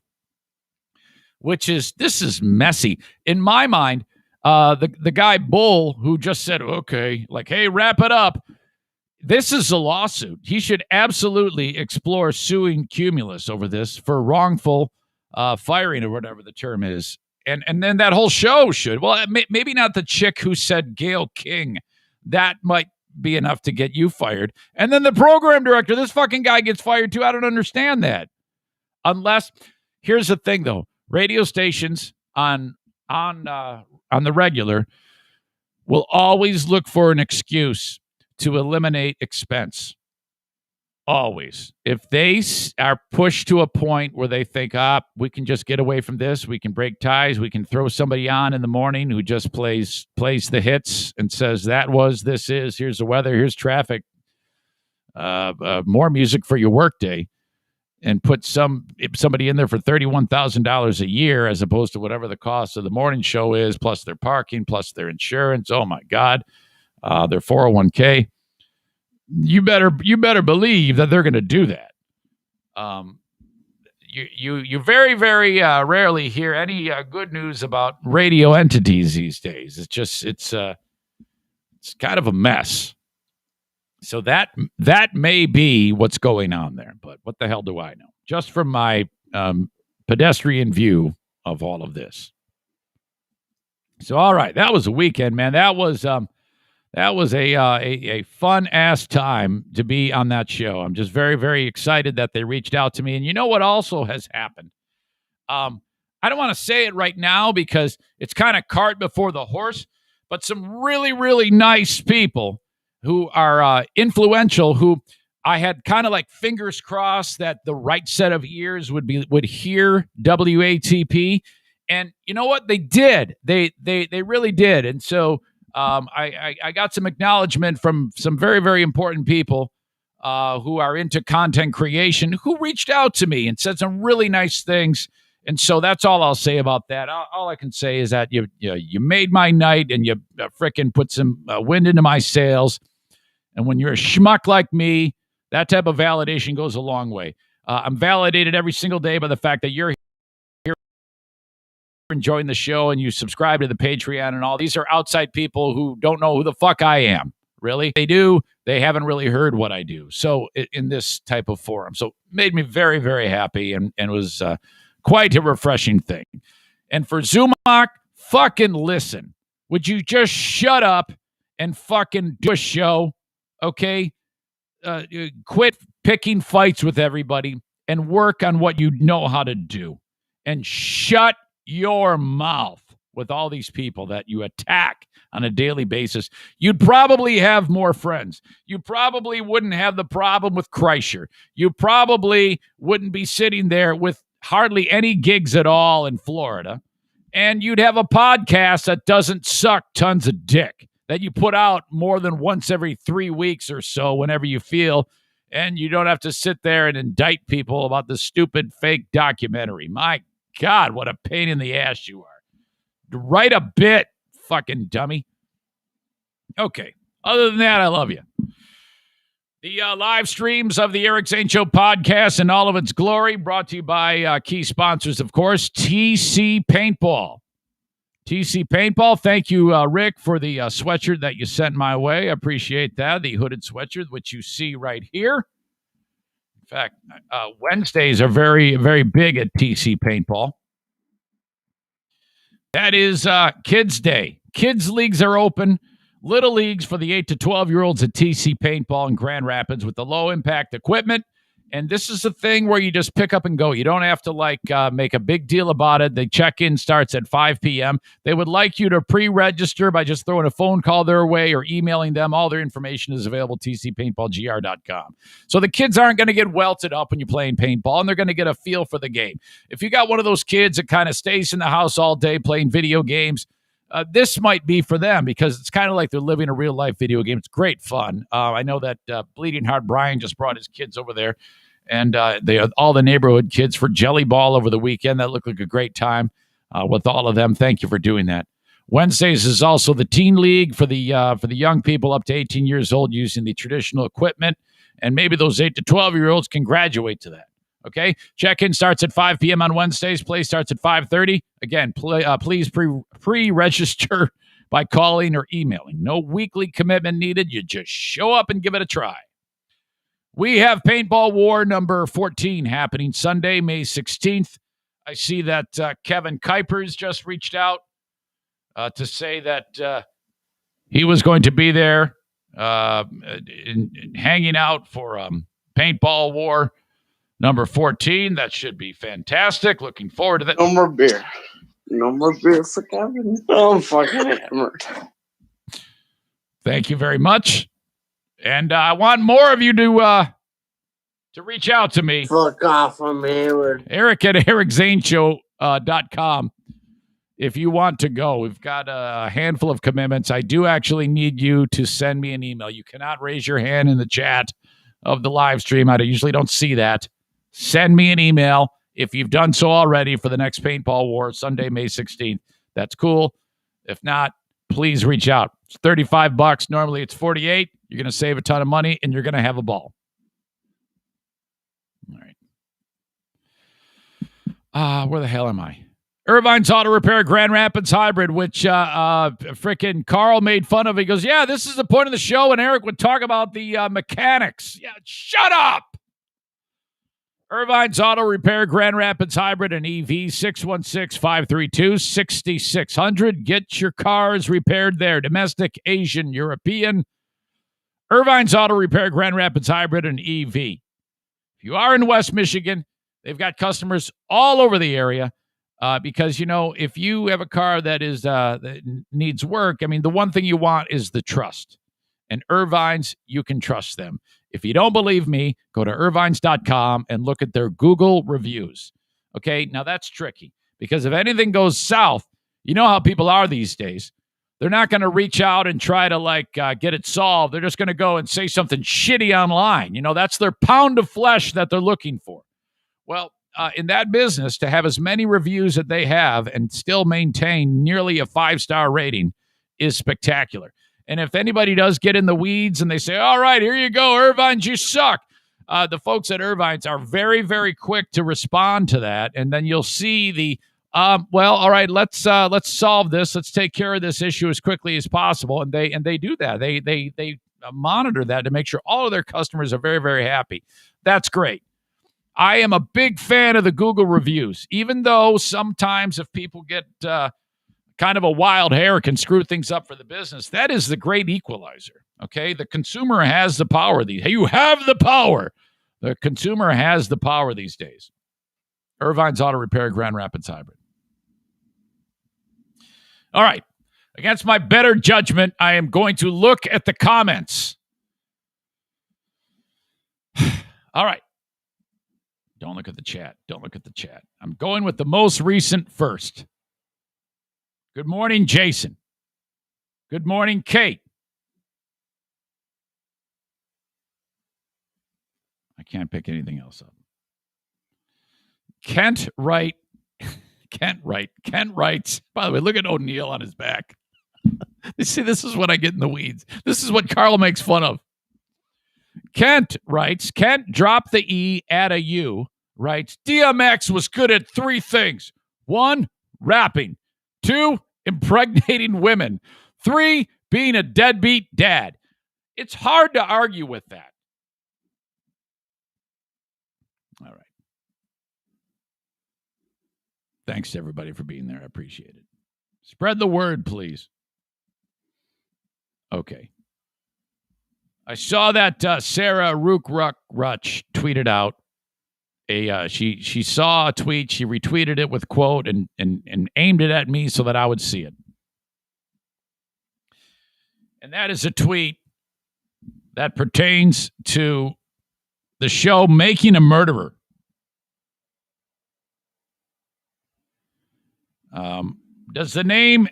This is messy. In my mind, the guy Bull who just said, okay, like, hey, wrap it up. This is a lawsuit. He should absolutely explore suing Cumulus over this for wrongful firing or whatever the term is. And then that whole show should. Well, maybe not the chick who said Gail King. That might be enough to get you fired. And then the program director, this fucking guy gets fired too. I don't understand that. Unless, here's the thing though. Radio stations on the regular will always look for an excuse to eliminate expense. Always. If they are pushed to a point where they think, we can just get away from this, we can break ties, we can throw somebody on in the morning who just plays the hits and says, this is, here's the weather, here's traffic, more music for your workday. And put somebody in there for $31,000 a year as opposed to whatever the cost of the morning show is, plus their parking, plus their insurance. Oh my God, their 401k. You better believe that they're going to do that. You very, very rarely hear any good news about radio entities these days. It's kind of a mess. So that may be what's going on there, but what the hell do I know? Just from my pedestrian view of all of this. So, all right, that was a weekend, man. That was a fun ass time to be on that show. I'm just very, very excited that they reached out to me. And you know what also has happened? I don't want to say it right now because it's kind of cart before the horse, but some really, really nice people who are influential, who I had kind of like fingers crossed that the right set of ears would hear WATP. And you know what? They did. They really did. And so I got some acknowledgement from some very, very important people who are into content creation who reached out to me and said some really nice things. And so that's all I'll say about that. All I can say is that you made my night and you frickin' put some wind into my sails. And when you're a schmuck like me, that type of validation goes a long way. I'm validated every single day by the fact that you're here enjoying the show and you subscribe to the Patreon and all. These are outside people who don't know who the fuck I am. Really? They do. They haven't really heard what I do. So in this type of forum. So it made me very, very happy and was quite a refreshing thing. And for Zumach, fucking listen. Would you just shut up and fucking do a show? Okay? Quit picking fights with everybody and work on what you know how to do. And shut your mouth with all these people that you attack on a daily basis. You'd probably have more friends. You probably wouldn't have the problem with Kreischer. You probably wouldn't be sitting there with hardly any gigs at all in Florida. And you'd have a podcast that doesn't suck tons of dick, that you put out more than once every 3 weeks or so whenever you feel, and you don't have to sit there and indict people about the stupid fake documentary. My God, what a pain in the ass you are. Write a bit, fucking dummy. Okay, other than that, I love you. The live streams of the Eric Zane Show podcast in all of its glory, brought to you by key sponsors, of course, TC Paintball. TC Paintball, thank you, Rick, for the sweatshirt that you sent my way. I appreciate that. The hooded sweatshirt, which you see right here. In fact, Wednesdays are very, very big at TC Paintball. That is Kids Day. Kids leagues are open. Little leagues for the 8 to 12-year-olds at TC Paintball in Grand Rapids with the low-impact equipment And this is a thing where you just pick up and go. You don't have to make a big deal about it. The check-in starts at 5 p.m. They would like you to pre-register by just throwing a phone call their way or emailing them. All their information is available at tcpaintballgr.com. So the kids aren't going to get welted up when you're playing paintball, and they're going to get a feel for the game. If you got one of those kids that kind of stays in the house all day playing video games, this might be for them because it's kind of like they're living a real-life video game. It's great fun. I know that Bleeding Heart Brian just brought his kids over there, and they are all the neighborhood kids for Jelly Ball over the weekend. That looked like a great time with all of them. Thank you for doing that. Wednesdays is also the Teen League for the young people up to 18 years old using the traditional equipment, and maybe those 8 to 12-year-olds can graduate to that. Okay, check-in starts at 5 p.m. on Wednesdays. Play starts at 5:30. Again, please pre-register by calling or emailing. No weekly commitment needed. You just show up and give it a try. We have Paintball War number 14 happening Sunday, May 16th. I see that Kevin Kuipers just reached out to say that he was going to be there hanging out for Paintball War number 14. That should be fantastic. Looking forward to that. No more beer. No more beer for Kevin. I'm fucking hammered. Thank you very much. And I want more of you to reach out to me. Fuck off, I'm hammered. Eric at ericzaneshow.com. If you want to go, we've got a handful of commitments. I do actually need you to send me an email. You cannot raise your hand in the chat of the live stream. I usually don't see that. Send me an email if you've done so already for the next Paintball War, Sunday, May 16th. That's cool. If not, please reach out. It's $35. Normally it's $48. You're going to save a ton of money, and you're going to have a ball. All right. Where the hell am I? Irvine's Auto Repair Grand Rapids Hybrid, which frickin' Carl made fun of. He goes, yeah, this is the point of the show, and Eric would talk about the mechanics. Yeah, shut up! Irvine's Auto Repair Grand Rapids Hybrid and EV, 616-532-6600. Get your cars repaired there. Domestic, Asian, European. Irvine's Auto Repair Grand Rapids Hybrid and EV. If you are in West Michigan, they've got customers all over the area because, if you have a car that needs work, the one thing you want is the trust. And Irvine's, you can trust them. If you don't believe me, go to irvines.com and look at their Google reviews. Okay, now that's tricky because if anything goes south, you know how people are these days. They're not going to reach out and try to get it solved. They're just going to go and say something shitty online. That's their pound of flesh that they're looking for. Well, in that business, to have as many reviews that they have and still maintain nearly a 5-star rating is spectacular. And if anybody does get in the weeds and they say, all right, here you go, Irvine's, you suck. The folks at Irvine's are very, very quick to respond to that. And then you'll see the, well, all right, let's solve this. Let's take care of this issue as quickly as possible. And they do that. They monitor that to make sure all of their customers are very, very happy. That's great. I am a big fan of the Google reviews, even though sometimes if people get kind of a wild hair can screw things up for the business. That is the great equalizer, okay? The consumer has the power. You have the power. The consumer has the power these days. Irvine's Auto Repair, Grand Rapids Hybrid. All right. Against my better judgment, I am going to look at the comments. All right. Don't look at the chat. Don't look at the chat. I'm going with the most recent first. Good morning, Jason. Good morning, Kate. I can't pick anything else up. Kent writes. By the way, look at O'Neill on his back. You see, this is when I get in the weeds. This is what Carl makes fun of. Kent writes, Kent drop the E, add a U, writes, DMX was good at 3 things. 1, rapping. 2, impregnating women. 3, being a deadbeat dad. It's hard to argue with that. All right. Thanks to everybody for being there. I appreciate it. Spread the word, please. Okay. I saw that Sarah Rook-Rutch tweeted out she saw a tweet, she retweeted it with quote and aimed it at me so that I would see it. And that is a tweet that pertains to the show Making a Murderer. Does the name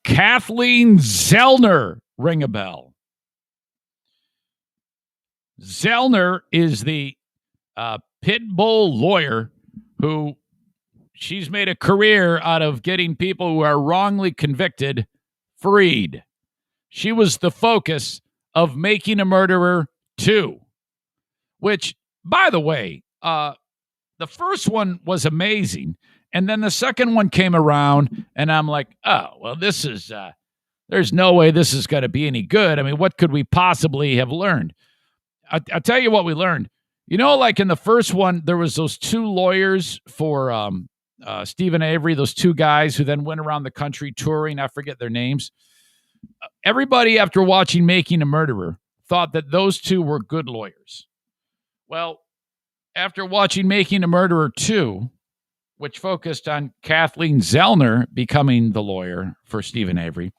Kathleen Zellner ring a bell? Zellner is the pit bull lawyer who she's made a career out of getting people who are wrongly convicted freed. She was the focus of Making a Murderer 2, which, by the way, the first one was amazing. And then the second one came around, and I'm like, oh, well, this is, there's no way this is going to be any good. I mean, what could we possibly have learned? I'll tell you what we learned. You know, like in the first one, there was those two lawyers for Stephen Avery, those two guys who then went around the country touring. I forget their names. Everybody, after watching Making a Murderer, thought that those two were good lawyers. Well, after watching Making a Murderer 2, which focused on Kathleen Zellner becoming the lawyer for Stephen Avery,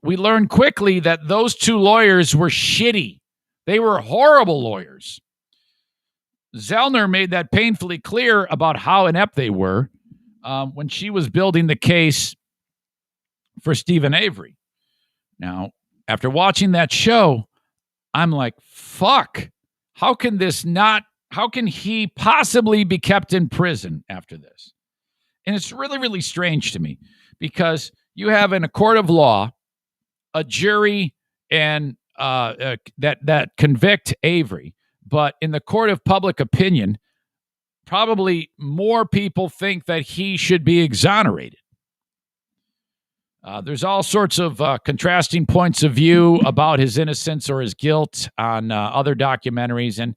we learned quickly that those two lawyers were shitty. They were horrible lawyers. Zellner made that painfully clear about how inept they were when she was building the case for Stephen Avery. Now, after watching that show, I'm like, fuck, how can he possibly be kept in prison after this? And it's really, really strange to me because you have in a court of law, a jury and that convict Avery. But in the court of public opinion, probably more people think that he should be exonerated. There's all sorts of contrasting points of view about his innocence or his guilt on other documentaries. And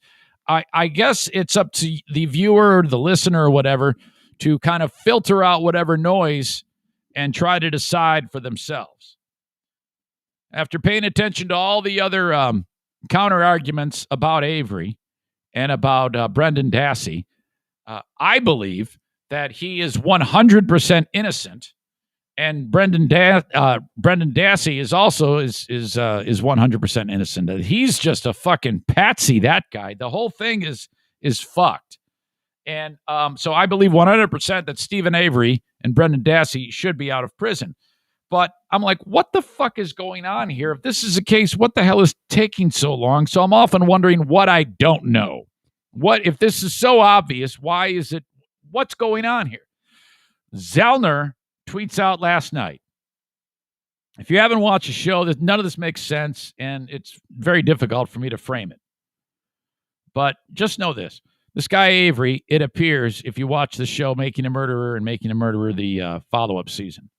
I guess it's up to the viewer or the listener or whatever to kind of filter out whatever noise and try to decide for themselves. After paying attention to all the other counter arguments about Avery and about Brendan Dassey, I believe that he is 100% innocent, and Brendan Dassey is also is 100% innocent. He's just a fucking patsy. That guy. The whole thing is fucked. And so I believe 100% that Stephen Avery and Brendan Dassey should be out of prison. But I'm like, what the fuck is going on here? If this is the case, what the hell is taking so long? So I'm often wondering what I don't know. What if this is so obvious? Why is it? What's going on here? Zellner tweets out last night. If you haven't watched the show, none of this makes sense, and it's very difficult for me to frame it. But just know this. This guy Avery, it appears, if you watch the show Making a Murderer and Making a Murderer, the follow-up season,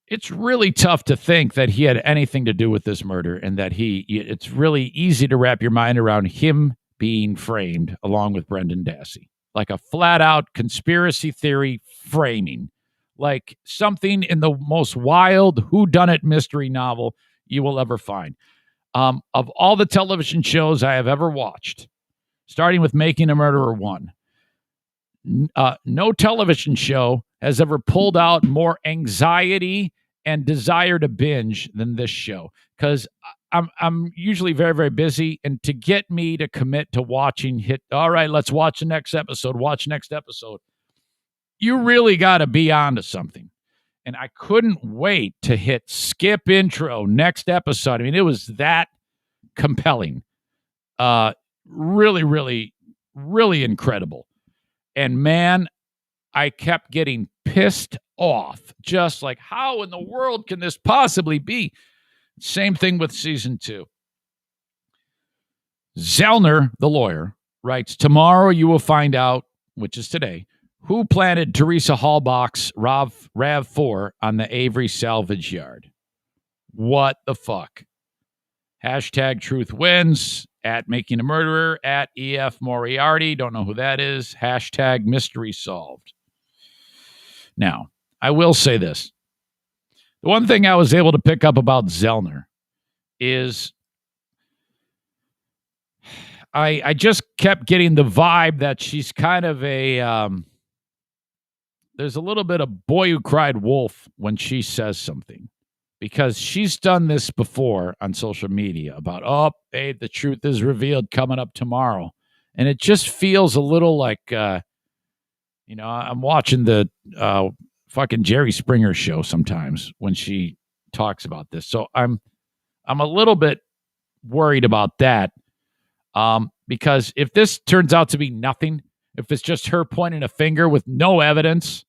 it's really tough to think that he had anything to do with this murder and that it's really easy to wrap your mind around him being framed along with Brendan Dassey. Like a flat-out conspiracy theory framing. Like something in the most wild whodunit mystery novel you will ever find. Of all the television shows I have ever watched, starting with Making a Murderer 1, no television show has ever pulled out more anxiety and desire to binge than this show. Because I'm usually very, very busy, and to get me to commit to watching, all right, let's watch the next episode, you really got to be onto something. And I couldn't wait to hit skip intro next episode. I mean, it was that compelling. Really, really, really incredible. And man, I kept getting pissed off. Just like, how in the world can this possibly be? Same thing with season 2. Zellner, the lawyer, writes, tomorrow you will find out, which is today, who planted Teresa Halbach's RAV4 on the Avery salvage yard. What the fuck? Hashtag truth wins. At Making a Murderer. At EF Moriarty. Don't know who that is. Hashtag mystery solved. Now, I will say this. The one thing I was able to pick up about Zellner is I just kept getting the vibe that she's kind of a there's a little bit of boy who cried wolf when she says something, because she's done this before on social media about, oh, babe, the truth is revealed coming up tomorrow. And it just feels a little like, I'm watching the fucking Jerry Springer show sometimes when she talks about this. So I'm a little bit worried about that. Because if this turns out to be nothing, if it's just her pointing a finger with no evidence,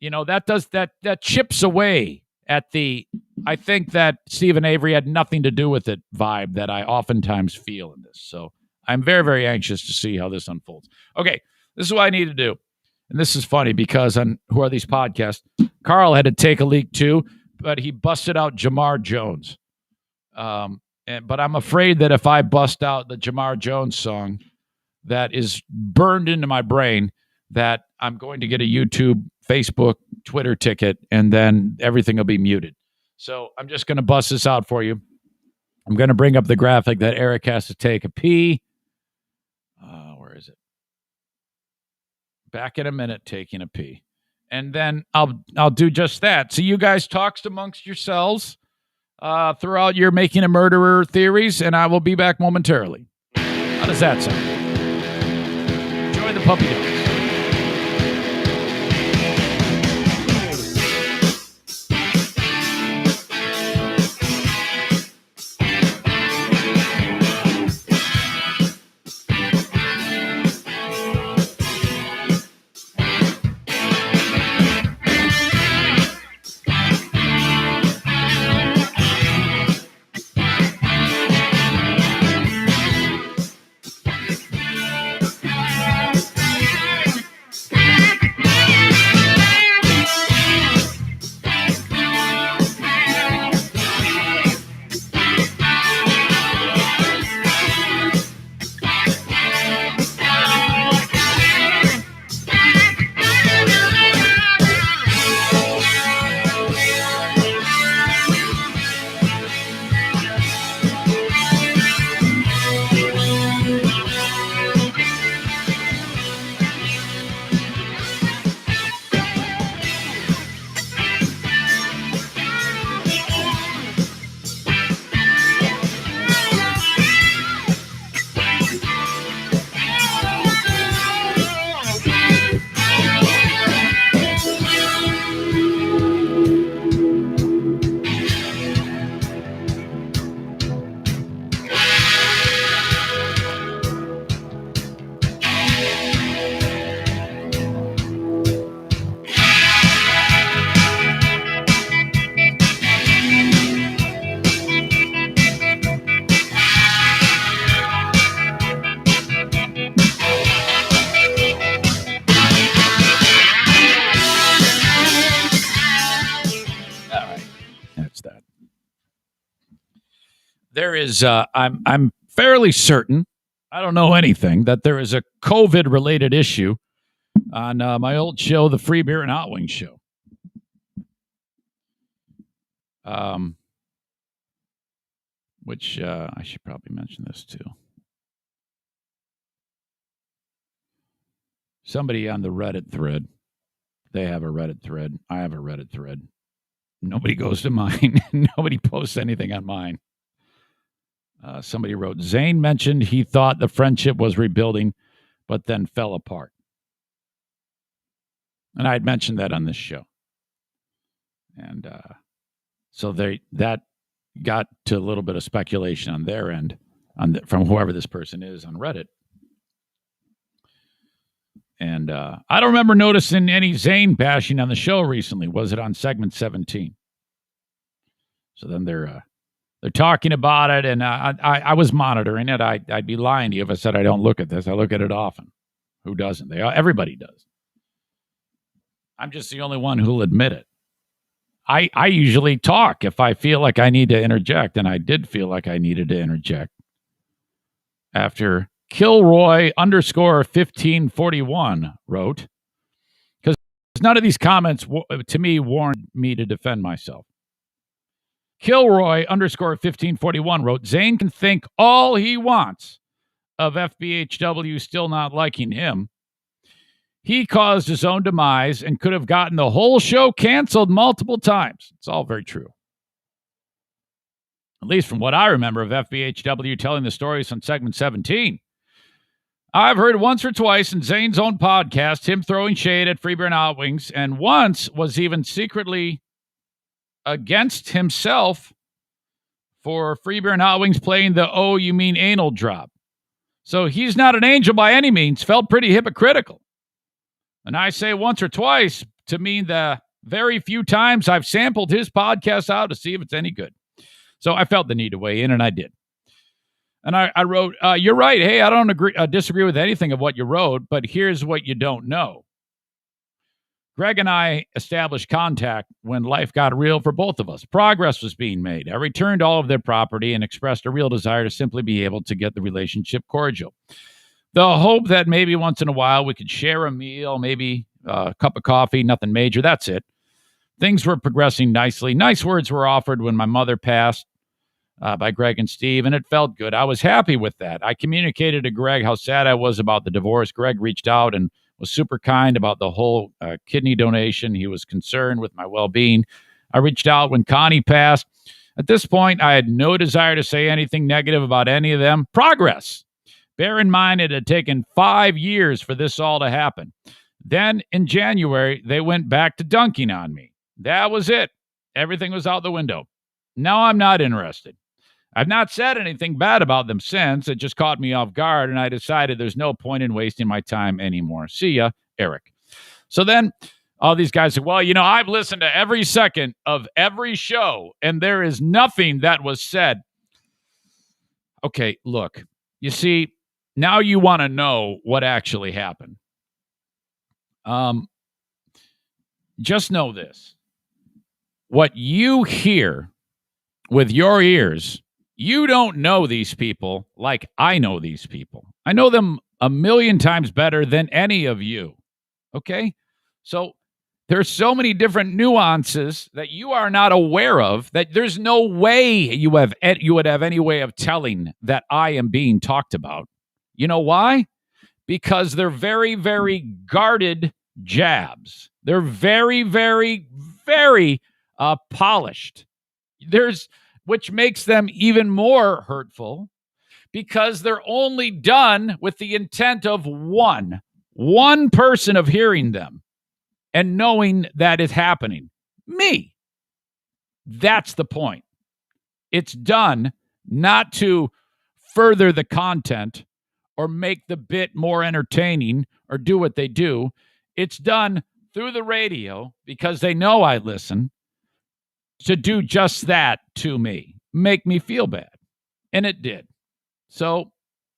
that chips away at the, I think that Stephen Avery had nothing to do with it vibe that I oftentimes feel in this. So I'm very, very anxious to see how this unfolds. Okay, this is what I need to do. And this is funny because on Who Are These Podcasts, Carl had to take a leak too, but he busted out Jamar Jones. But I'm afraid that if I bust out the Jamar Jones song that is burned into my brain, that I'm going to get a YouTube, Facebook, Twitter ticket, and then everything will be muted. So I'm just going to bust this out for you. I'm going to bring up the graphic that Eric has to take a pee. Where is it? Back in a minute, taking a pee. And then I'll do just that. So you guys talk amongst yourselves throughout your Making a Murderer theories, and I will be back momentarily. How does that sound? Enjoy the puppy dogs. There is, I'm fairly certain, I don't know anything, that there is a COVID-related issue on my old show, the Free Beer and Hot Wings Show. Which I should probably mention this too. Somebody on the Reddit thread, they have a Reddit thread. I have a Reddit thread. Nobody goes to mine. Nobody posts anything on mine. Somebody wrote, Zane mentioned he thought the friendship was rebuilding, but then fell apart. And I had mentioned that on this show. And so that got to a little bit of speculation on their end, from whoever this person is on Reddit. And I don't remember noticing any Zane bashing on the show recently. Was it on segment 17? So then they're talking about it, and I was monitoring it. I'd be lying to you if I said I don't look at this. I look at it often. Who doesn't? Everybody does. I'm just the only one who'll admit it. I usually talk if I feel like I need to interject, and I did feel like I needed to interject after Kilroy _1541 wrote, because none of these comments to me warned me to defend myself. Kilroy _1541 wrote, Zane can think all he wants of FBHW still not liking him. He caused his own demise and could have gotten the whole show canceled multiple times. It's all very true. At least from what I remember of FBHW telling the stories on segment 17. I've heard once or twice in Zane's own podcast him throwing shade at Freeburn Hot Wings, and once was even secretly against himself for Freeburn Hot Wings playing the "Oh, you mean anal" drop. So he's not an angel by any means. Felt pretty hypocritical. And I say once or twice to mean the very few times I've sampled his podcast out to see if it's any good. So I felt the need to weigh in, and I did. And I wrote, you're right. Hey, I don't disagree with anything of what you wrote, but here's what you don't know. Greg and I established contact when life got real for both of us. Progress was being made. I returned all of their property and expressed a real desire to simply be able to get the relationship cordial. The hope that maybe once in a while we could share a meal, maybe a cup of coffee, nothing major. That's it. Things were progressing nicely. Nice words were offered when my mother passed by Greg and Steve, and it felt good. I was happy with that. I communicated to Greg how sad I was about the divorce. Greg reached out and was super kind about the whole kidney donation. He was concerned with my well-being. I reached out when Connie passed. At this point, I had no desire to say anything negative about any of them. Progress. Bear in mind, it had taken 5 years for this all to happen. Then, in January, they went back to dunking on me. That was it. Everything was out the window. Now I'm not interested. I've not said anything bad about them since. It just caught me off guard, and I decided there's no point in wasting my time anymore. See ya, Eric. So then all these guys said, well, I've listened to every second of every show, and there is nothing that was said. Okay, look, you see, now you want to know what actually happened. Just know this. What you hear with your ears, you don't know these people like I know these people. I know them a million times better than any of you. Okay? So there's so many different nuances that you are not aware of that there's no way you would have any way of telling that I am being talked about. You know why? Because they're very, very guarded jabs. They're very, very, very polished. Which makes them even more hurtful because they're only done with the intent of one person of hearing them and knowing that it's happening. Me. That's the point. It's done not to further the content or make the bit more entertaining or do what they do. It's done through the radio because they know I listen to do just that to me, make me feel bad. And it did. So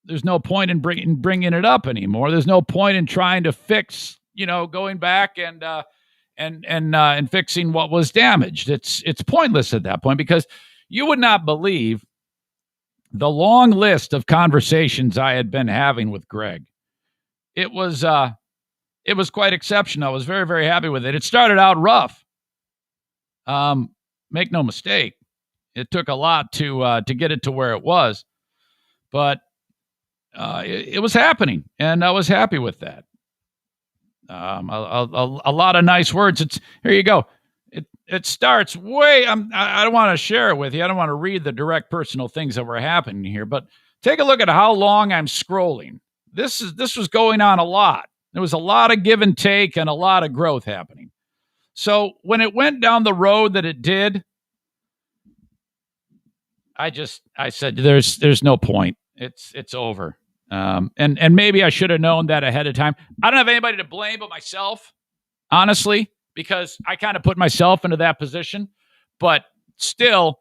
there's no point in bringing it up anymore. There's no point in trying to fix, going back and fixing what was damaged. It's pointless at that point because you would not believe the long list of conversations I had been having with Greg. It was quite exceptional. I was very, very happy with it. It started out rough. Make no mistake, it took a lot to get it to where it was, but it was happening, and I was happy with that. A lot of nice words. Here you go. It starts way. I don't want to share it with you. I don't want to read the direct personal things that were happening here, but take a look at how long I'm scrolling. This was going on a lot. There was a lot of give and take and a lot of growth happening. So when it went down the road that it did, I said, there's no point. It's over. And maybe I should have known that ahead of time. I don't have anybody to blame but myself, honestly, because I kind of put myself into that position, but still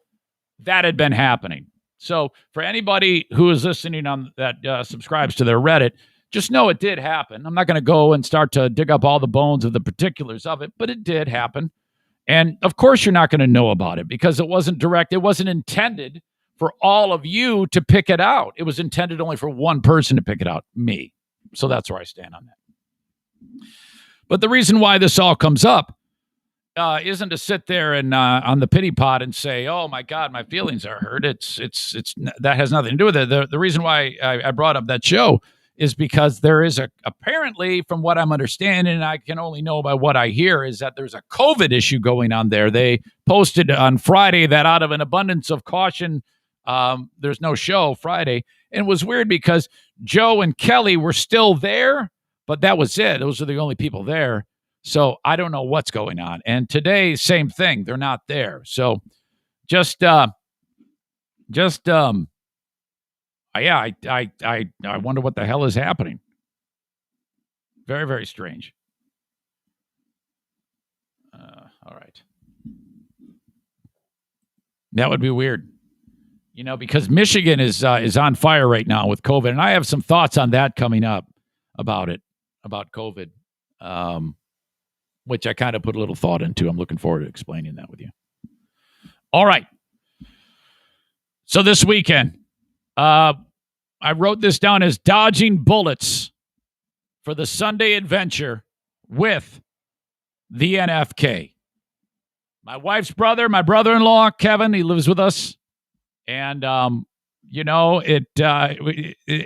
that had been happening. So for anybody who is listening on that subscribes to their Reddit, just know it did happen. I'm not going to go and start to dig up all the bones of the particulars of it, but it did happen. And of course, you're not going to know about it because it wasn't direct. It wasn't intended for all of you to pick it out. It was intended only for one person to pick it out, me. So that's where I stand on that. But the reason why this all comes up isn't to sit there and on the pity pot and say, "Oh my God, my feelings are hurt." It's that has nothing to do with it. The reason why I brought up that show is because there is apparently, from what I'm understanding, and I can only know by what I hear, is that there's a COVID issue going on there. They posted on Friday that out of an abundance of caution, there's no show Friday, and it was weird because Joe and Kelly were still there, but that was it. Those are the only people there. So I don't know what's going on. And today, same thing. They're not there. So just yeah, I wonder what the hell is happening. Very, very strange. All right. That would be weird. Because Michigan is on fire right now with COVID. And I have some thoughts on that coming up about COVID. Which I kind of put a little thought into. I'm looking forward to explaining that with you. All right. So this weekend, I wrote this down as dodging bullets for the Sunday adventure with the NFK. My wife's brother, my brother-in-law, Kevin, he lives with us. And,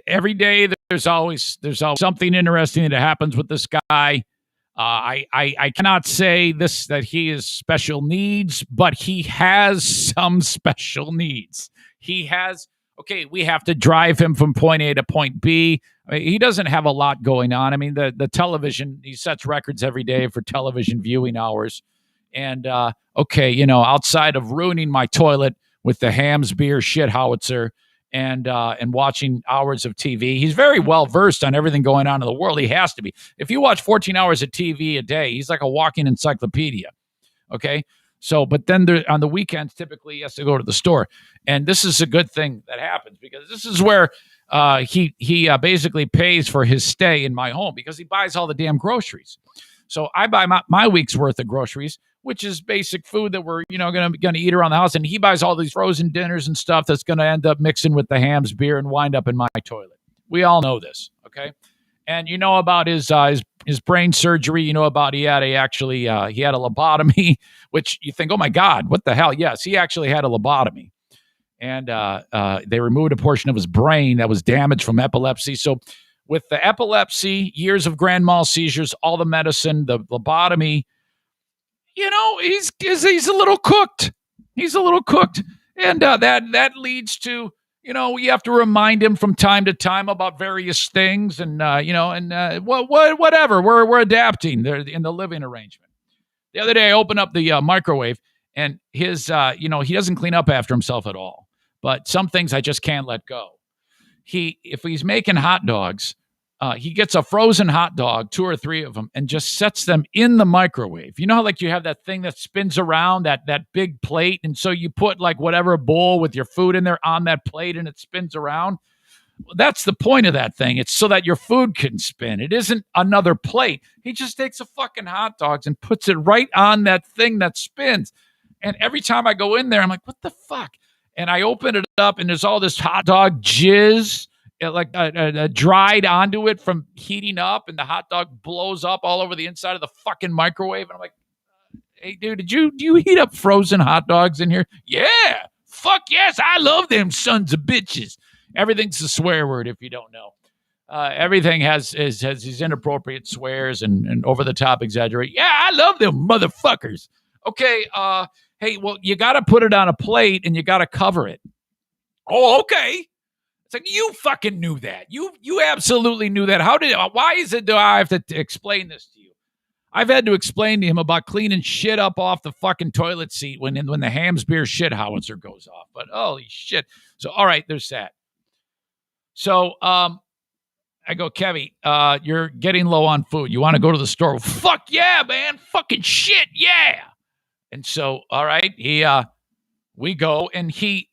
every day there's always something interesting that happens with this guy. I cannot say that he is special needs, but he has some special needs. We have to drive him from point A to point B. He doesn't have a lot going on. I mean, the television, he sets records every day for television viewing hours. And, outside of ruining my toilet with the Hams beer shit howitzer and watching hours of TV. He's very well versed on everything going on in the world. He has to be. If you watch 14 hours of TV a day, he's like a walking encyclopedia. Okay. So, but then on the weekends, typically he has to go to the store. And this is a good thing that happens because this is where he basically pays for his stay in my home because he buys all the damn groceries. So I buy my week's worth of groceries, which is basic food that we're, going to eat around the house. And he buys all these frozen dinners and stuff that's going to end up mixing with the Hams beer and wind up in my toilet. We all know this, okay? And you know about his brain surgery. You know about he had a lobotomy, which you think, oh my God, what the hell? Yes, he actually had a lobotomy. And they removed a portion of his brain that was damaged from epilepsy. So with the epilepsy, years of grand mal seizures, all the medicine, the lobotomy, he's a little cooked. He's a little cooked. And that leads to, you have to remind him from time to time about various things and, whatever. We're adapting in the living arrangement. The other day I opened up the microwave and his, he doesn't clean up after himself at all. But some things I just can't let go. If he's making hot dogs, he gets a frozen hot dog, 2 or 3 of them, and just sets them in the microwave. You know how you have that thing that spins around, that big plate, and so you put whatever bowl with your food in there on that plate and it spins around? Well, that's the point of that thing. It's so that your food can spin. It isn't another plate. He just takes a fucking hot dogs and puts it right on that thing that spins. And every time I go in there, I'm like, what the fuck? And I open it up, and there's all this hot dog jizz, dried onto it from heating up, and the hot dog blows up all over the inside of the fucking microwave. And I'm like, hey, dude, do you heat up frozen hot dogs in here? Yeah. Fuck yes, I love them sons of bitches. Everything's a swear word if you don't know. Everything has these inappropriate swears and over-the-top exaggerate. Yeah, I love them motherfuckers. Okay, hey, well, you got to put it on a plate and you got to cover it. Oh, okay. It's like, you fucking knew that. You absolutely knew that. Why is it do I have to explain this to you? I've had to explain to him about cleaning shit up off the fucking toilet seat when the Hams beer shit howitzer goes off. But holy shit. So, all right, there's that. So, I go, Kevy, you're getting low on food. You want to go to the store? Fuck yeah, man. Fucking shit, yeah. And so, all right, we go, and he,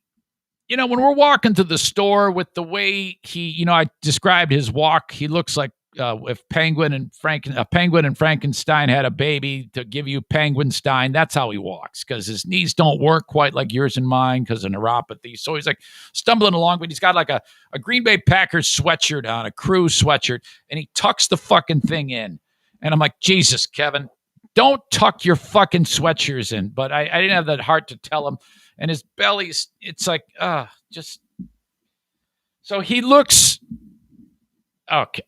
when we're walking to the store with the way he, I described his walk, he looks like if Penguin and Frankenstein had a baby to give you Penguinstein. That's how he walks, because his knees don't work quite like yours and mine because of neuropathy. So he's like stumbling along, but he's got like a Green Bay Packers sweatshirt on, a crew sweatshirt, and he tucks the fucking thing in. And I'm like, Jesus, Kevin, don't tuck your fucking sweatshirts in. But I didn't have that heart to tell him. And his belly's, it's like, just. So he looks,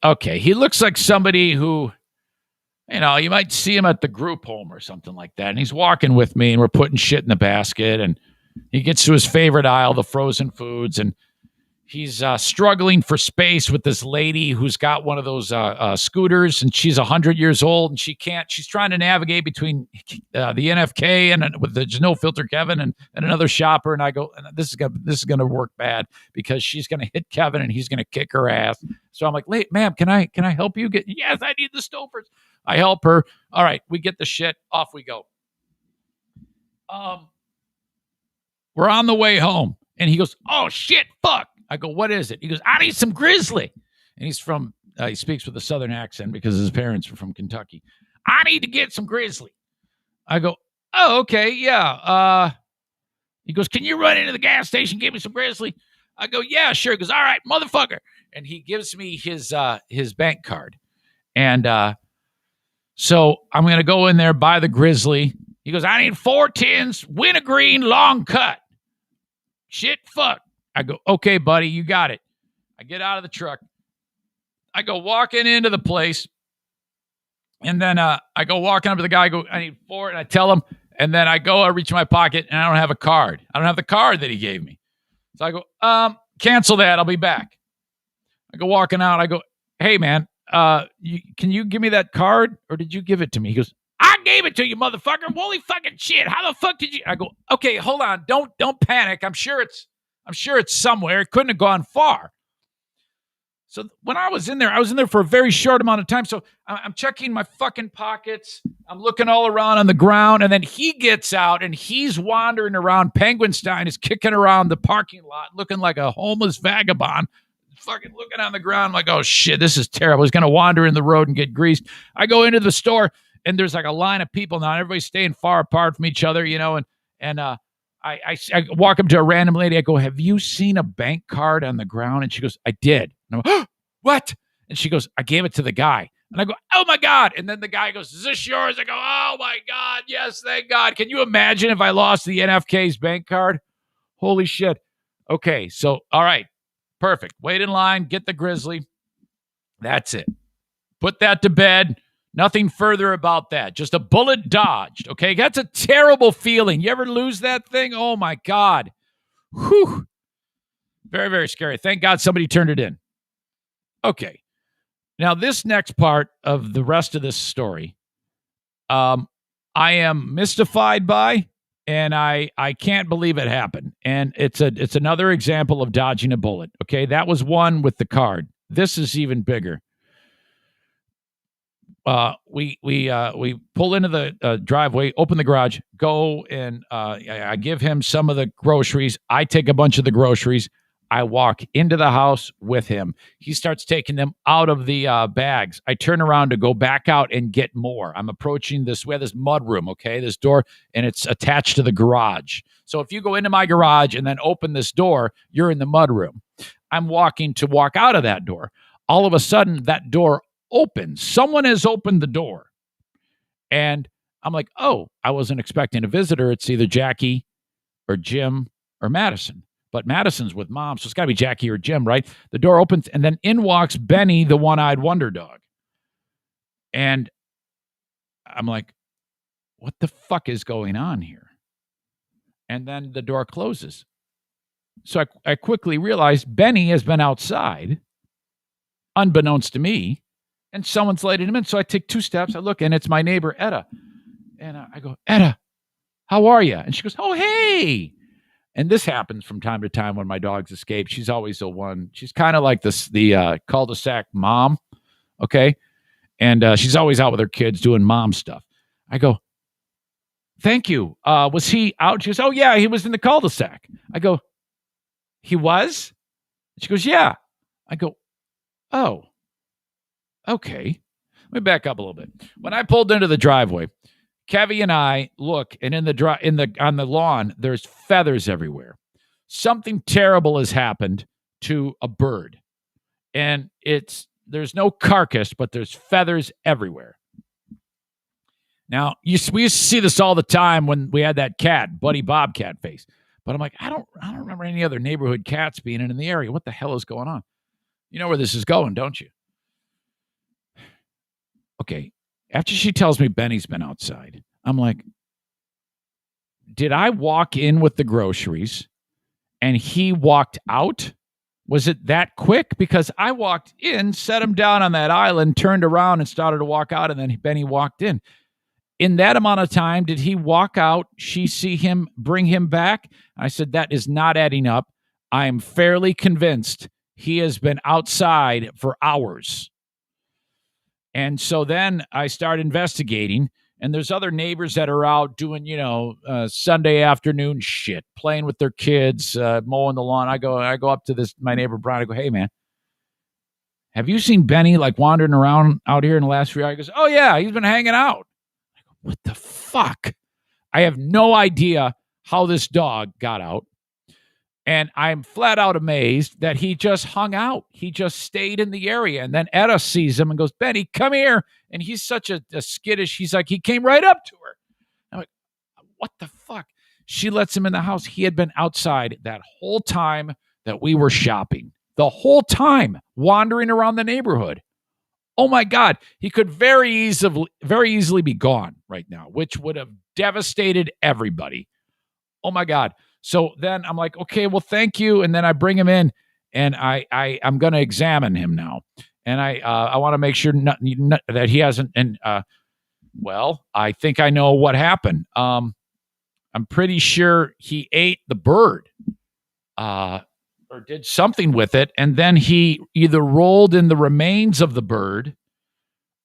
okay. He looks like somebody who, you might see him at the group home or something like that. And he's walking with me and we're putting shit in the basket. And he gets to his favorite aisle, the frozen foods. And he's struggling for space with this lady who's got one of those scooters, and she's 100 years old, and she's trying to navigate between the NFK and with the no filter Kevin and another shopper. And I go, this is gonna work bad because she's gonna hit Kevin and he's gonna kick her ass. So I'm like, ma'am, can I help you get? Yes, I need the Stouffer's. I help her. All right, we get the shit. Off we go. We're on the way home, and he goes, oh shit, fuck. I go, what is it? He goes, I need some grizzly. And he's from, he speaks with a southern accent because his parents are from Kentucky. I need to get some grizzly. I go, oh, okay, yeah. He goes, can you run into the gas station, give me some grizzly? I go, yeah, sure. He goes, all right, motherfucker. And he gives me his bank card. And so I'm going to go in there, buy the grizzly. He goes, I need 4 tins, wintergreen, long cut. Shit, fuck. I go, okay, buddy, you got it. I get out of the truck. I go walking into the place. And then I go walking up to the guy. I go, I need 4. And I tell him. And then I reach my pocket, and I don't have a card. I don't have the card that he gave me. So I go, cancel that. I'll be back. I go walking out. I go, hey, man, can you give me that card? Or did you give it to me? He goes, I gave it to you, motherfucker. Holy fucking shit. How the fuck did you? I go, okay, hold on. Don't panic. I'm sure it's somewhere. It couldn't have gone far. So when I was in there for a very short amount of time. So I'm checking my fucking pockets. I'm looking all around on the ground. And then he gets out and he's wandering around. Penguinstein is kicking around the parking lot looking like a homeless vagabond. Fucking looking on the ground. I'm like, oh shit, this is terrible. He's going to wander in the road and get greased. I go into the store and there's like a line of people now. Everybody's staying far apart from each other, and I walk up to a random lady. I go, have you seen a bank card on the ground? And she goes, I did. And I'm like, oh, what? And she goes, I gave it to the guy. And I go, oh my God. And then the guy goes, is this yours? I go, oh my God. Yes, thank God. Can you imagine if I lost the NFK's bank card? Holy shit. Okay. So, all right. Perfect. Wait in line. Get the grizzly. That's it. Put that to bed. Nothing further about that. Just a bullet dodged. Okay. That's a terrible feeling. You ever lose that thing? Oh my God. Whew. Very, very scary. Thank God somebody turned it in. Okay. Now, this next part of the rest of this story, I am mystified by, and I can't believe it happened. And it's another example of dodging a bullet. Okay. That was one with the card. This is even bigger. We pull into the driveway, open the garage, go, and I give him some of the groceries. I take a bunch of the groceries. I walk into the house with him. He starts taking them out of the bags. I turn around to go back out and get more. I'm approaching this. We have this mud room, okay, this door, and it's attached to the garage. So if you go into my garage and then open this door, you're in the mud room. I'm walking to walk out of that door. All of a sudden, that door opens. Someone has opened the door. And I'm like, oh, I wasn't expecting a visitor. It's either Jackie or Jim or Madison. But Madison's with mom, so it's got to be Jackie or Jim, right? The door opens, and then in walks Benny, the one-eyed wonder dog. And I'm like, what the fuck is going on here? And then the door closes. So I quickly realized Benny has been outside, unbeknownst to me, and someone's letting him in. So I take 2 steps. I look, and it's my neighbor, Etta. And I go, Etta, how are you? And she goes, oh, hey. And this happens from time to time when my dogs escape. She's always the one. She's kind of like the cul-de-sac mom, okay? And she's always out with her kids doing mom stuff. I go, thank you. Was he out? She goes, oh, yeah, he was in the cul-de-sac. I go, he was? She goes, yeah. I go, oh, okay. Let me back up a little bit. When I pulled into the driveway, Kevy and I look, and on the lawn, there's feathers everywhere. Something terrible has happened to a bird, and there's no carcass, but there's feathers everywhere. Now, we used to see this all the time when we had that cat, Buddy Bobcat face. But I'm like, I don't remember any other neighborhood cats being in the area. What the hell is going on? You know where this is going, don't you? Okay. After she tells me Benny's been outside, I'm like, did I walk in with the groceries and he walked out? Was it that quick? Because I walked in, set him down on that island, turned around and started to walk out, and then Benny walked in. In that amount of time, did he walk out, she see him, bring him back? I said, that is not adding up. I am fairly convinced he has been outside for hours. And so then I start investigating, and there's other neighbors that are out doing, Sunday afternoon shit, playing with their kids, mowing the lawn. I go up to my neighbor, Brian. I go, hey, man, have you seen Benny like wandering around out here in the last few hours? He goes, oh, yeah, he's been hanging out. I go, what the fuck? I have no idea how this dog got out. And I'm flat out amazed that he just hung out. He just stayed in the area. And then Etta sees him and goes, Benny, come here. And he's such a skittish. He's like, he came right up to her. I'm like, what the fuck? She lets him in the house. He had been outside that whole time that we were shopping. The whole time, wandering around the neighborhood. Oh my God. He could very easily be gone right now, which would have devastated everybody. Oh my God. So then I'm like, okay, well, thank you. And then I bring him in, and I'm going to examine him now. And I want to make sure that he hasn't. And well, I think I know what happened. I'm pretty sure he ate the bird, or did something with it, and then he either rolled in the remains of the bird,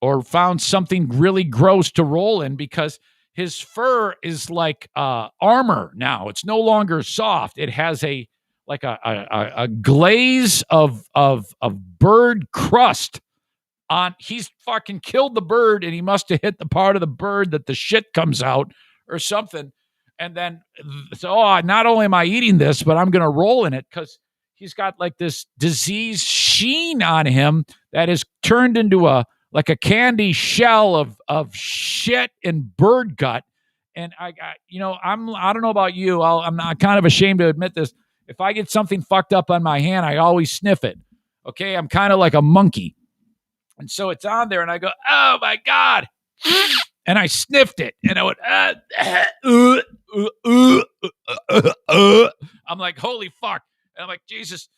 or found something really gross to roll in, because his fur is like armor now. It's no longer soft. It has a glaze of bird crust on. He's fucking killed the bird, and he must have hit the part of the bird that the shit comes out or something. And then, so not only am I eating this, but I'm going to roll in it, because he's got like this disease sheen on him that is turned into a candy shell of shit and bird gut. And I don't know about you. I'm not kind of ashamed to admit this. If I get something fucked up on my hand, I always sniff it. Okay. I'm kind of like a monkey. And so it's on there, and I go, oh my God. And I sniffed it, and I went, I'm like, holy fuck. And I'm like, Jesus,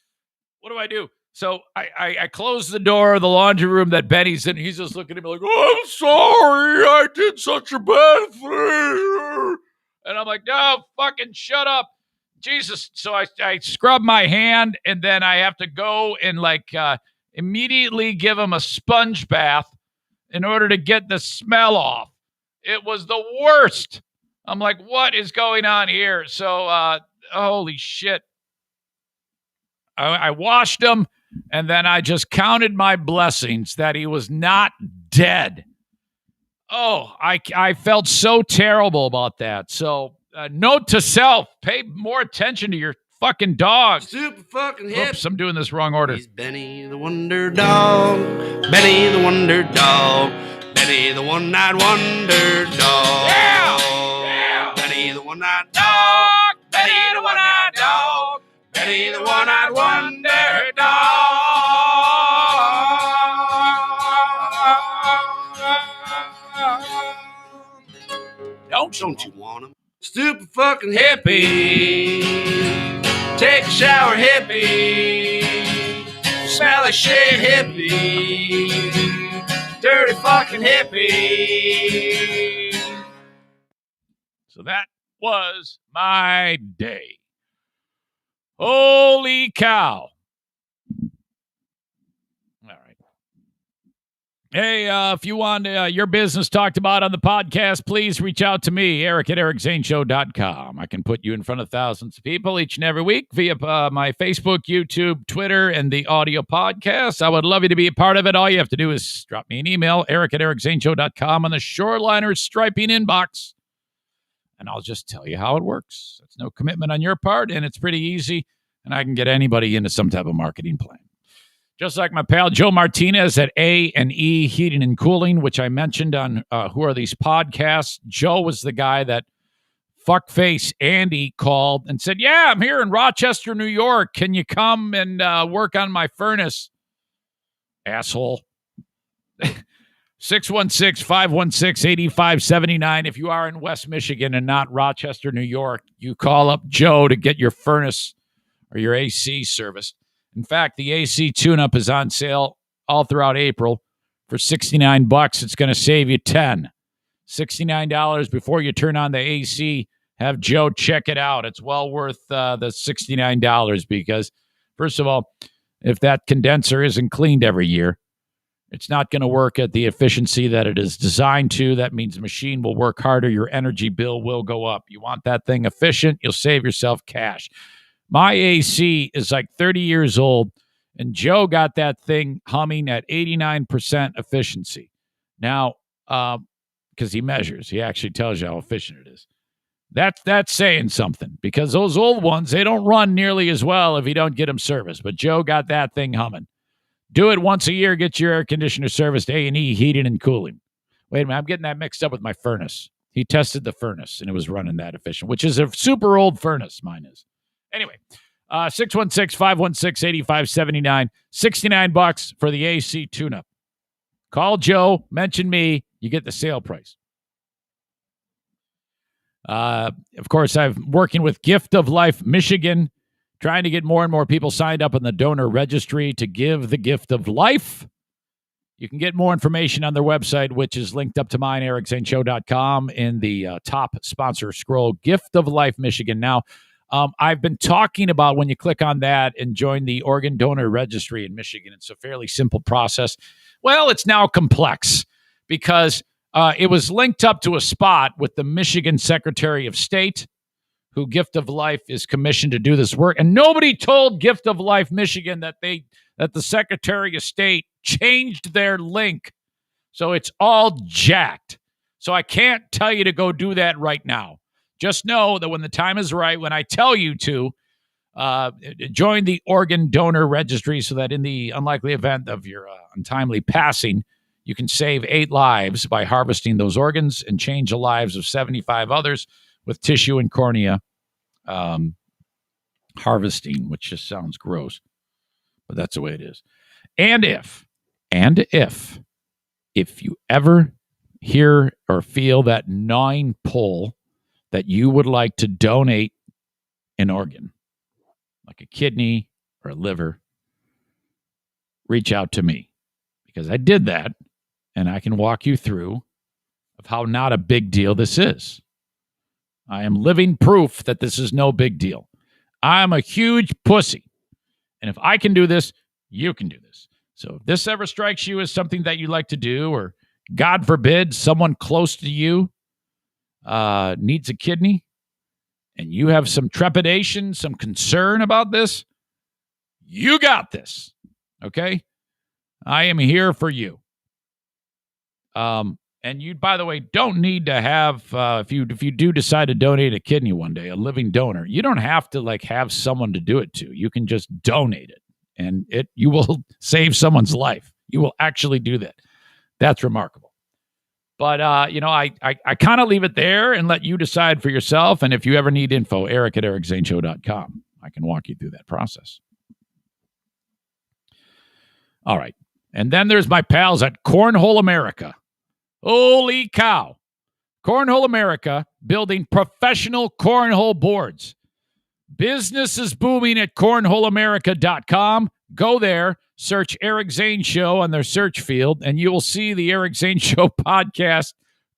what do I do? So I closed the door of the laundry room that Benny's in. He's just looking at me like, oh, I'm sorry. I did such a bad thing. And I'm like, no, fucking shut up. Jesus. So I scrub my hand, and then I have to go and immediately give him a sponge bath in order to get the smell off. It was the worst. I'm like, what is going on here? So, holy shit. I washed him, and then I just counted my blessings that he was not dead. Oh, I felt so terrible about that. So, note to self, pay more attention to your fucking dog. Super fucking hip. Oops, I'm doing this wrong order. He's Benny the Wonder Dog. Benny the Wonder Dog. Benny the One-Eyed Wonder Dog. Yeah! Benny the One-Eyed Dog. Benny the One-Eyed Dog. Benny the One-Eyed Wonder Dog. Don't you want him? Stupid fucking hippie. Take a shower, hippie. Smell like shit, hippie. Dirty fucking hippie. So that was my day. Holy cow. All right. Hey, if you want your business talked about on the podcast, please reach out to me, Eric at ericzaneshow.com. I can put you in front of thousands of people each and every week via my Facebook, YouTube, Twitter, and the audio podcast. I would love you to be a part of it. All you have to do is drop me an email, Eric at ericzaneshow.com, on the Shoreliner striping inbox, and I'll just tell you how it works. It's no commitment on your part, and it's pretty easy, and I can get anybody into some type of marketing plan. Just like my pal Joe Martinez at A&E Heating and Cooling, which I mentioned on Who Are These Podcasts. Joe was the guy that fuckface Andy called and said, yeah, I'm here in Rochester, New York. Can you come and work on my furnace? Asshole. 616-516-8579. If you are in West Michigan and not Rochester, New York, you call up Joe to get your furnace or your AC serviced. In fact, the AC tune-up is on sale all throughout April for $69. It's going to save you $10. $69 before you turn on the AC. Have Joe check it out. It's well worth the $69 because, first of all, if that condenser isn't cleaned every year, it's not going to work at the efficiency that it is designed to. That means the machine will work harder. Your energy bill will go up. You want that thing efficient, you'll save yourself cash. My AC is like 30 years old, and Joe got that thing humming at 89% efficiency. Now, because he measures, he actually tells you how efficient it is. That's saying something, because those old ones, they don't run nearly as well if you don't get them serviced. But Joe got that thing humming. Do it once a year. Get your air conditioner serviced. A&E Heating and Cooling. Wait a minute. I'm getting that mixed up with my furnace. He tested the furnace, and it was running that efficient, which is a super old furnace. Mine is. Anyway, 616-516-8579. $69 for the AC tune-up. Call Joe. Mention me. You get the sale price. Of course, I'm working with Gift of Life Michigan, trying to get more and more people signed up in the donor registry to give the gift of life. You can get more information on their website, which is linked up to mine, ericzaneshow.com, in the top sponsor scroll, Gift of Life Michigan. Now, I've been talking about when you click on that and join the organ donor registry in Michigan. It's a fairly simple process. Well, it's now complex because it was linked up to a spot with the Michigan Secretary of State, who Gift of Life is commissioned to do this work. And nobody told Gift of Life Michigan that the Secretary of State changed their link. So it's all jacked. So I can't tell you to go do that right now. Just know that when the time is right, when I tell you to, join the organ donor registry so that in the unlikely event of your untimely passing, you can save 8 lives by harvesting those organs and change the lives of 75 others with tissue and cornea harvesting, which just sounds gross, but that's the way it is. And if you ever hear or feel that gnawing pull that you would like to donate an organ, like a kidney or a liver, reach out to me, because I did that, and I can walk you through of how not a big deal this is. I am living proof that this is no big deal. I'm a huge pussy. And if I can do this, you can do this. So if this ever strikes you as something that you'd like to do, or God forbid, someone close to you needs a kidney, and you have some trepidation, some concern about this, you got this. Okay? I am here for you. And you, by the way, don't need to have, if you do decide to donate a kidney one day, a living donor, you don't have to have someone to do it to. You can just donate it, and you will save someone's life. You will actually do that. That's remarkable. But, I kind of leave it there and let you decide for yourself. And if you ever need info, eric@ericzaneshow.com. I can walk you through that process. All right. And then there's my pals at Cornhole America. Holy cow. Cornhole America, building professional cornhole boards. Business is booming at cornholeamerica.com. Go there, search Eric Zane Show on their search field, and you will see the Eric Zane Show podcast,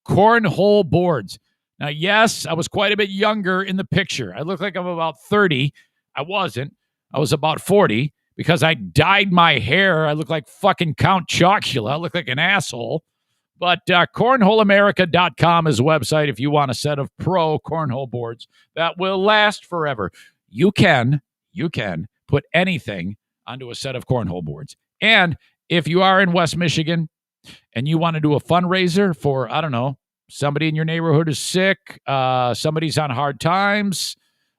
Cornhole Boards. Now, yes, I was quite a bit younger in the picture. I look like I'm about 30. I wasn't. I was about 40 because I dyed my hair. I look like fucking Count Chocula. I look like an asshole. But cornholeamerica.com is a website if you want a set of pro cornhole boards that will last forever. You can put anything onto a set of cornhole boards. And if you are in West Michigan and you want to do a fundraiser for, I don't know, somebody in your neighborhood is sick, somebody's on hard times,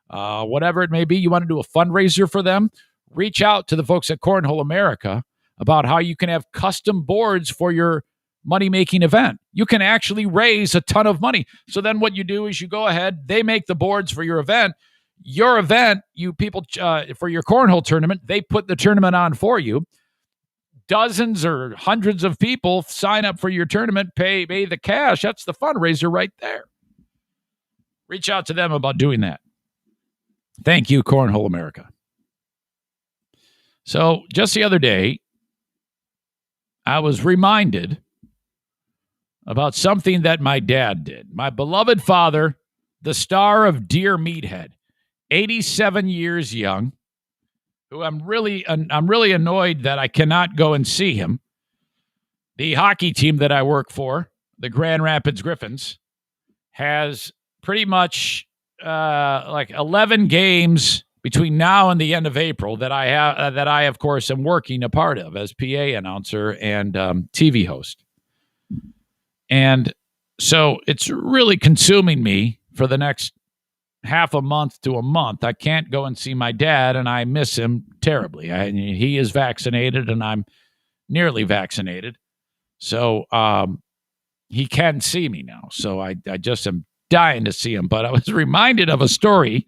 whatever it may be, you want to do a fundraiser for them, reach out to the folks at Cornhole America. about how you can have custom boards for your money-making event. You can actually raise a ton of money. So then what you do is you go ahead, they make the boards for your event. Your event, you people, for your cornhole tournament, they put the tournament on for you. Dozens or hundreds of people sign up for your tournament, pay the cash. That's the fundraiser right there. Reach out to them about doing that. Thank you, Cornhole America. So just the other day, I was reminded about something that my dad did. My beloved father, the star of Dear Meathead, 87 years young, who I'm really annoyed that I cannot go and see him. The hockey team that I work for, the Grand Rapids Griffins, has pretty much like 11 games between now and the end of April that I of course am working a part of as PA announcer and TV host. And so it's really consuming me for the next half a month to a month. I can't go and see my dad, and I miss him terribly. He is vaccinated, and I'm nearly vaccinated. So he can see me now. So I just am dying to see him. But I was reminded of a story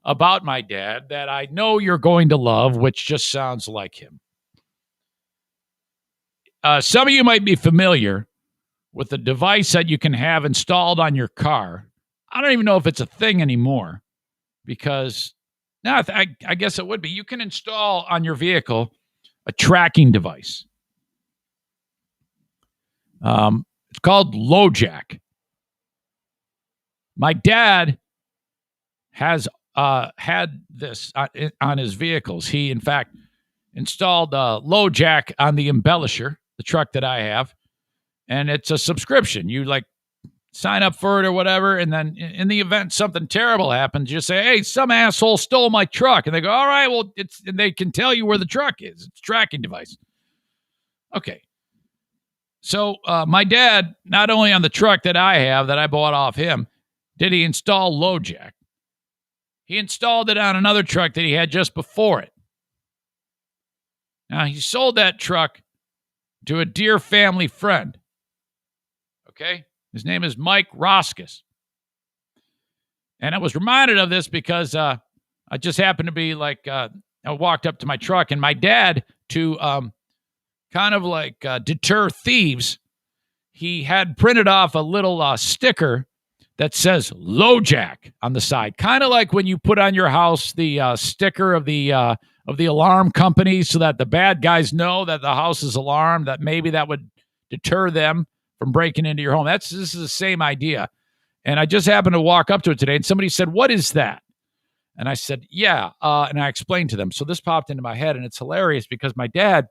about my dad that I know you're going to love, which just sounds like him. Some of you might be familiar with the device that you can have installed on your car. I don't even know if it's a thing anymore because now I guess it would be. You can install on your vehicle a tracking device. It's called LoJack. My dad has had this on his vehicles. He, in fact, installed LoJack on the Embellisher, the truck that I have. And it's a subscription. You like sign up for it or whatever. And then in the event something terrible happens, you say, hey, some asshole stole my truck. And they go, all right, well, and they can tell you where the truck is. It's a tracking device. Okay. So my dad, not only on the truck that I have that I bought off him, did he install LoJack. He installed it on another truck that he had just before it. Now, he sold that truck to a dear family friend. Okay? His name is Mike Roskis. And I was reminded of this because I just happened to be like, I walked up to my truck, and my dad, to kind of like deter thieves, he had printed off a little sticker that says LoJack on the side. Kind of like when you put on your house the sticker of the alarm company so that the bad guys know that the house is alarmed, that maybe that would deter them from breaking into your home. This is the same idea. And I just happened to walk up to it today, and somebody said, what is that? And I said, yeah. And I explained to them. So this popped into my head, and it's hilarious because my dad,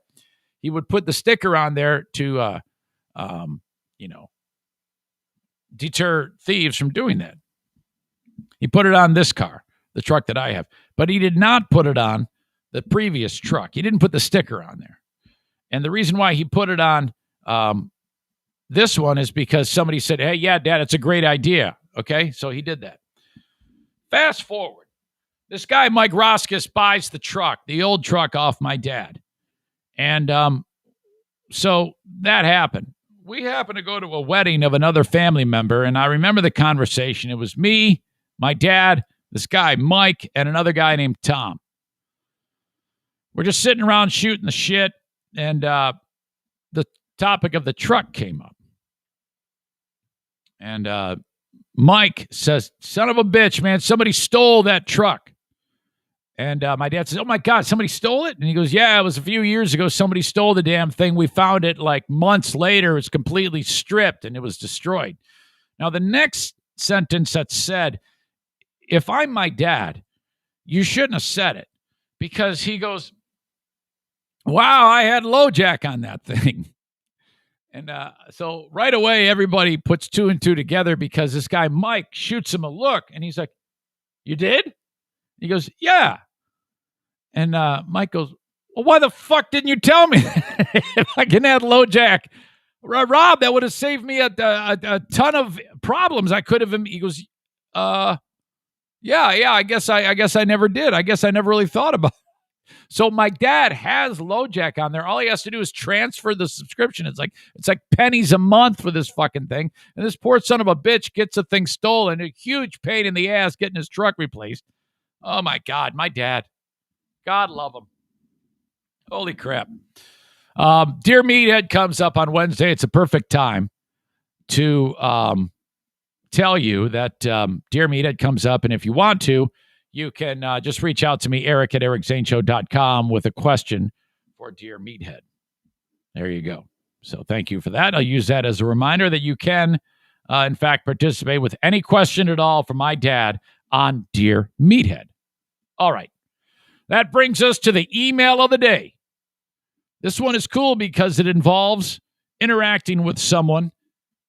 he would put the sticker on there to, deter thieves from doing that. He put it on this car, the truck that I have, but he did not put it on the previous truck. He didn't put the sticker on there. And the reason why he put it on this one is because somebody said, hey, yeah, Dad, it's a great idea. Okay, so he did that. Fast forward. This guy, Mike Roskis, buys the truck, the old truck, off my dad. And so that happened. We happened to go to a wedding of another family member, and I remember the conversation. It was me, my dad, this guy, Mike, and another guy named Tom. We're just sitting around shooting the shit, and the topic of the truck came up. And Mike says, son of a bitch, man, somebody stole that truck. And my dad says, oh, my God, somebody stole it? And he goes, yeah, it was a few years ago. Somebody stole the damn thing. We found it like months later. It's completely stripped, and it was destroyed. Now, the next sentence that said, if I'm my dad, you shouldn't have said it. Because he goes, wow, I had LoJack on that thing. And so right away, everybody puts two and two together because this guy, Mike, shoots him a look. And he's like, you did? He goes, yeah. And Mike goes, well, why the fuck didn't you tell me if I can add LoJack? Rob, that would have saved me a ton of problems. I could have. He goes, yeah, I guess I never did. I guess I never really thought about it. So my dad has LoJack on there. All he has to do is transfer the subscription. It's like pennies a month for this fucking thing. And this poor son of a bitch gets the thing stolen. A huge pain in the ass getting his truck replaced. Oh my God, my dad. God love him. Holy crap. Dear Meathead comes up on Wednesday. It's a perfect time to tell you that Dear Meathead comes up. And if you want to, you can just reach out to me, Eric at ericzaneshow.com, with a question for Dear Meathead. There you go. So thank you for that. I'll use that as a reminder that you can, in fact, participate with any question at all from my dad on Dear Meathead. All right. That brings us to the email of the day. This one is cool because it involves interacting with someone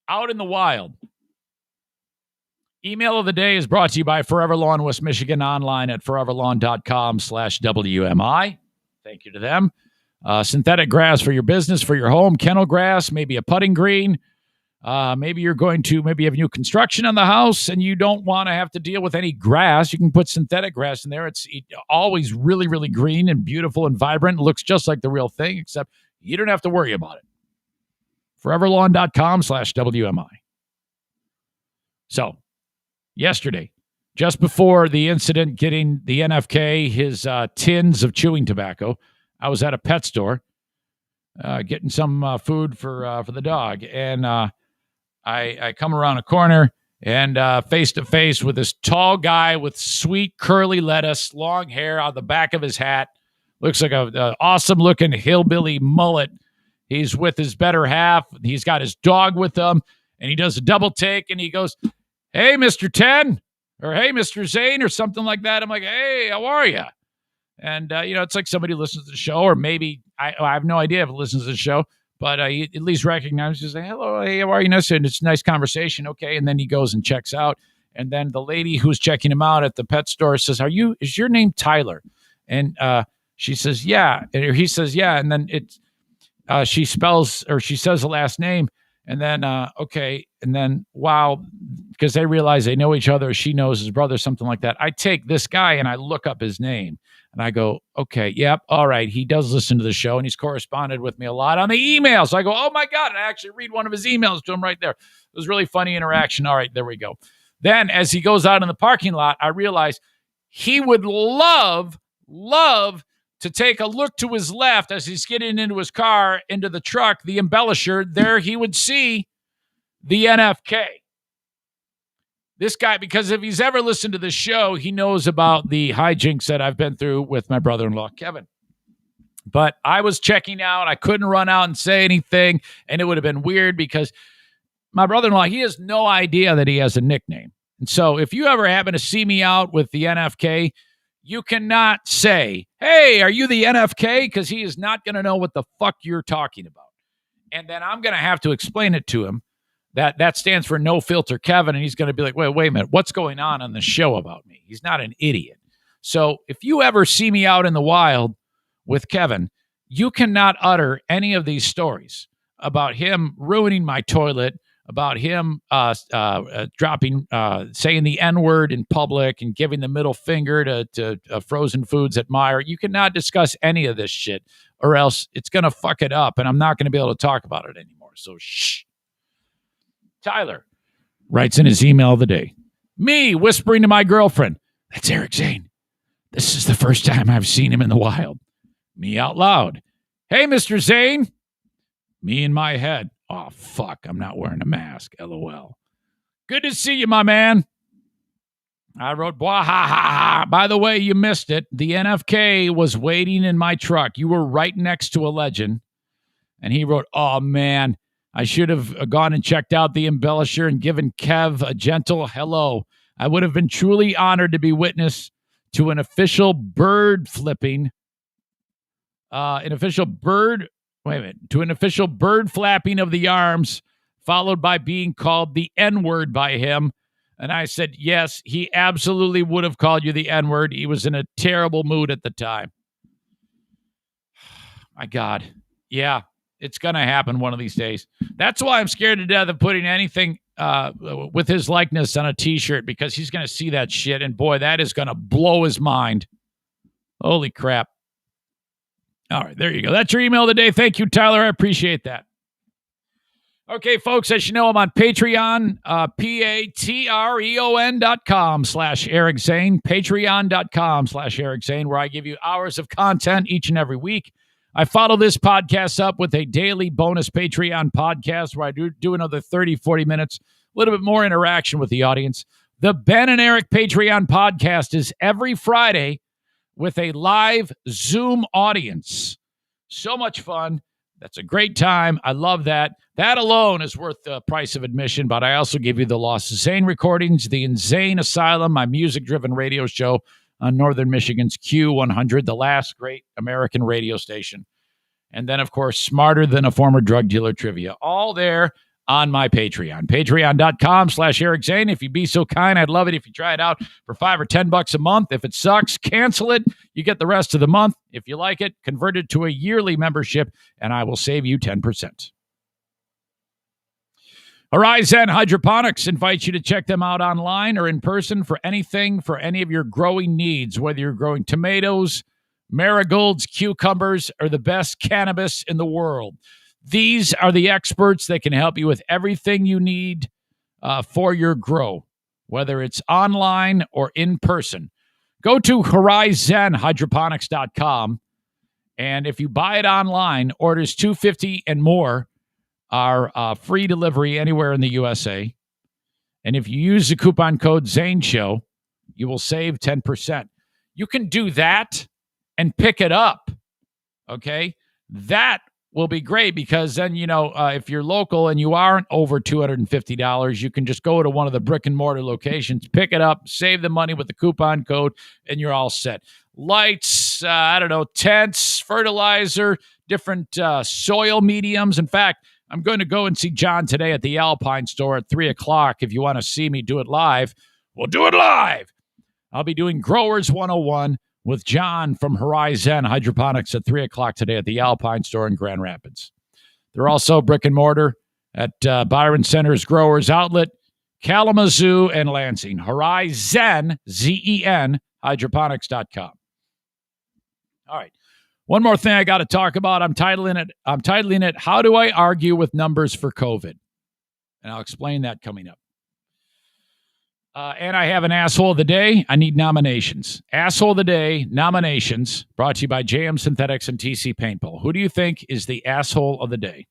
out in the wild. Email of the day is brought to you by Forever Lawn West Michigan, online at foreverlawn.com/WMI. Thank you to them. Synthetic grass for your business, for your home, kennel grass, maybe a putting green. Maybe you have new construction on the house and you don't want to have to deal with any grass. You can put synthetic grass in there. It's always really, really green and beautiful and vibrant. It looks just like the real thing, except you don't have to worry about it. Foreverlawn.com/WMI. So, yesterday, just before the incident getting the NFK his tins of chewing tobacco, I was at a pet store getting some food for the dog. And I come around a corner and face to face with this tall guy with sweet curly lettuce, long hair on the back of his hat. Looks like a awesome looking hillbilly mullet. He's with his better half. He's got his dog with him, and he does a double take, and he goes, "Hey, Mr. 10," or "Hey, Mr. Zane," or something like that. I'm like, "Hey, how are you?" And, it's like somebody listens to the show, or maybe I have no idea if it listens to the show, but he at least recognizes, say, "Hello, hey, how are you?" And it's a nice conversation. Okay. And then he goes and checks out. And then the lady who's checking him out at the pet store says, is your name Tyler? And she says, "Yeah." And he says, "Yeah." And then she says the last name. And then, okay. And then, wow, because they realize they know each other. She knows his brother, something like that. I take this guy and I look up his name and I go, okay, yep. All right. He does listen to the show and he's corresponded with me a lot on the email. So I go, oh my God. And I actually read one of his emails to him right there. It was really funny interaction. All right, there we go. Then as he goes out in the parking lot, I realize he would love to take a look to his left as he's getting into his car, into the truck, the embellisher. There he would see the NFK. This guy, because if he's ever listened to the show, he knows about the hijinks that I've been through with my brother-in-law, Kevin. But I was checking out. I couldn't run out and say anything, and it would have been weird because my brother-in-law, he has no idea that he has a nickname. And so if you ever happen to see me out with the NFK, you cannot say, "Hey, are you the NFK?" Because he is not going to know what the fuck you're talking about. And then I'm going to have to explain it to him that stands for No Filter Kevin. And he's going to be like, wait a minute. What's going on the show about me? He's not an idiot. So if you ever see me out in the wild with Kevin, you cannot utter any of these stories about him ruining my toilet, about him saying the N-word in public and giving the middle finger to frozen foods at Meijer. You cannot discuss any of this shit, or else it's going to fuck it up, and I'm not going to be able to talk about it anymore. So shh. Tyler writes in his email of the day, "Me whispering to my girlfriend, 'That's Eric Zane. This is the first time I've seen him in the wild.' Me out loud, 'Hey, Mr. Zane.' Me in my head, 'Oh, fuck, I'm not wearing a mask. LOL. Good to see you, my man.' I wrote, 'Blah, ha, ha, ha. By the way, you missed it. The NFK was waiting in my truck. You were right next to a legend.' And he wrote, 'Oh, man, I should have gone and checked out the embellisher and given Kev a gentle hello. I would have been truly honored to be witness to an official bird flapping of the arms, followed by being called the N-word by him.' And I said, 'Yes, he absolutely would have called you the N-word. He was in a terrible mood at the time.'" My God. Yeah, it's going to happen one of these days. That's why I'm scared to death of putting anything with his likeness on a T-shirt, because he's going to see that shit, and boy, that is going to blow his mind. Holy crap. All right, there you go. That's your email today. Thank you, Tyler. I appreciate that. Okay, folks, as you know, I'm on Patreon, patreon.com/Eric Zane, patreon.com/Eric Zane, where I give you hours of content each and every week. I follow this podcast up with a daily bonus Patreon podcast where I do another 30, 40 minutes, a little bit more interaction with the audience. The Ben and Eric Patreon podcast is every Friday with a live Zoom audience. So much fun. That's a great time. I love that. That alone is worth the price of admission, but I also give you the Lost Zane recordings, the Insane Asylum, my music-driven radio show on Northern Michigan's Q100, the last great American radio station. And then, of course, Smarter Than a Former Drug Dealer trivia. All there on my Patreon. Patreon.com/Eric Zane. If you'd be so kind, I'd love it if you try it out for $5 or $10 a month. If it sucks, cancel it. You get the rest of the month. If you like it, convert it to a yearly membership, and I will save you 10%. Horizon Hydroponics invites you to check them out online or in person for anything, for any of your growing needs, whether you're growing tomatoes, marigolds, cucumbers, or the best cannabis in the world. These are the experts that can help you with everything you need for your grow, whether it's online or in person. Go to horizonhydroponics.com, and if you buy it online, orders $250 and more are free delivery anywhere in the USA. And if you use the coupon code ZaneShow, you will save 10%. You can do that and pick it up, okay? That will be great because then, if you're local and you aren't over $250, you can just go to one of the brick and mortar locations, pick it up, save the money with the coupon code, and you're all set. Lights, tents, fertilizer, different soil mediums. In fact, I'm going to go and see John today at the Alpine store at 3 o'clock. If you want to see me do it live, we'll do it live. I'll be doing Growers 101 with John from Horizon Hydroponics at 3 o'clock today at the Alpine store in Grand Rapids. They're also brick and mortar at Byron Center's Growers Outlet, Kalamazoo, and Lansing. Horizon, Z-E-N, hydroponics.com. All right. One more thing I got to talk about. I'm titling it, How Do I Argue with Numbers for COVID? And I'll explain that coming up. And I have an Asshole of the Day. I need nominations. Asshole of the Day, nominations, brought to you by JM Synthetics and TC Paintball. Who do you think is the Asshole of the Day?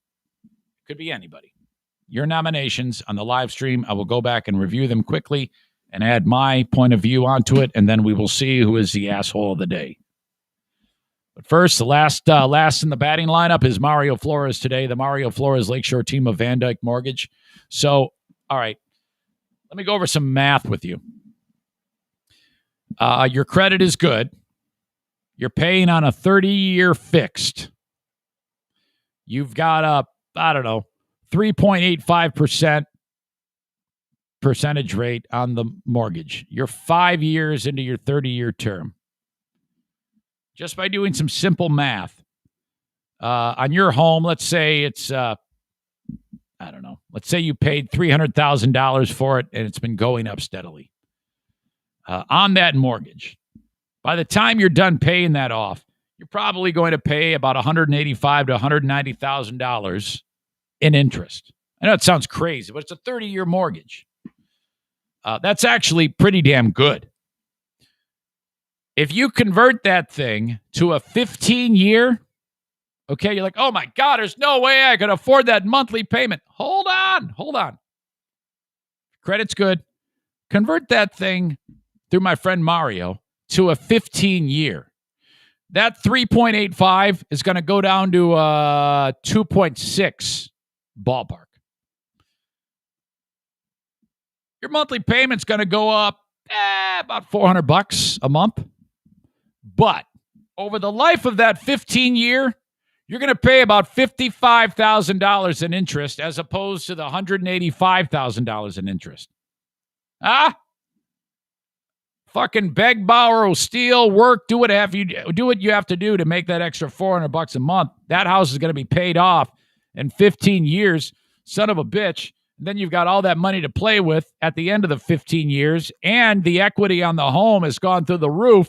Could be anybody. Your nominations on the live stream. I will go back and review them quickly and add my point of view onto it, and then we will see who is the Asshole of the Day. But first, the last in the batting lineup is Mario Flores today, the Mario Flores Lakeshore team of Van Dyke Mortgage. So, all right, let me go over some math with you. Your credit is good. You're paying on a 30-year fixed. You've got a, 3.85% percentage rate on the mortgage. You're 5 years into your 30-year term. Just by doing some simple math, on your home, let's say it's, let's say you paid $300,000 for it and it's been going up steadily. On that mortgage, by the time you're done paying that off, you're probably going to pay about $185,000 to $190,000 in interest. I know it sounds crazy, but it's a 30-year mortgage. That's actually pretty damn good. If you convert that thing to a 15-year, okay, you're like, oh my God, there's no way I could afford that monthly payment. Hold on. Credit's good. Convert that thing through my friend Mario to a 15-year. That 3.85 is going to go down to 2.6 ballpark. Your monthly payment's going to go up about $400 a month. But over the life of that 15-year, you're going to pay about $55,000 in interest as opposed to the $185,000 in interest. Fucking beg, borrow, steal, work, do what you have to do to make that extra $400 a month. That house is going to be paid off in 15 years. Son of a bitch. And then you've got all that money to play with at the end of the 15 years, and the equity on the home has gone through the roof.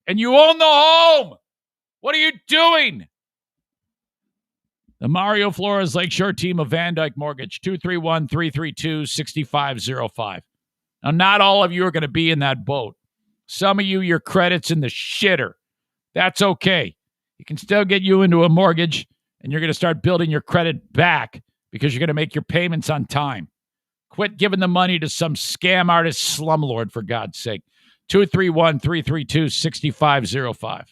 And you own the home. What are you doing? The Mario Flores Lakeshore team of Van Dyke Mortgage, 231-332-6505. Now, not all of you are going to be in that boat. Some of you, your credit's in the shitter. That's okay. You can still get you into a mortgage, and you're going to start building your credit back because you're going to make your payments on time. Quit giving the money to some scam artist slumlord, for God's sake. 231-332-6505.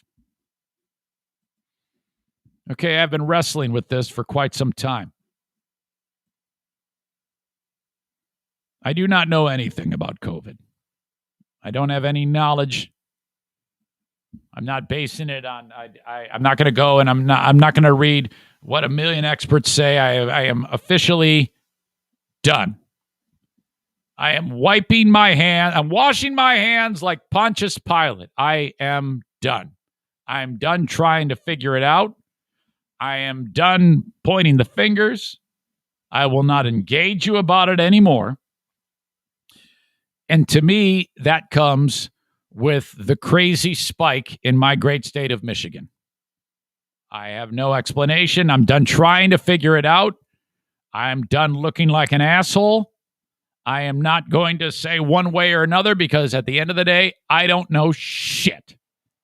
Okay, I've been wrestling with this for quite some time. I do not know anything about COVID. I don't have any knowledge. I'm not basing it on. I'm not going to go and I'm not going to read what a million experts say. I am officially done. I am wiping my hand. I'm washing my hands like Pontius Pilate. I am done. I'm done trying to figure it out. I am done pointing the fingers. I will not engage you about it anymore. And to me, that comes with the crazy spike in my great state of Michigan. I have no explanation. I'm done trying to figure it out. I'm done looking like an asshole. I am not going to say one way or another because at the end of the day, I don't know shit.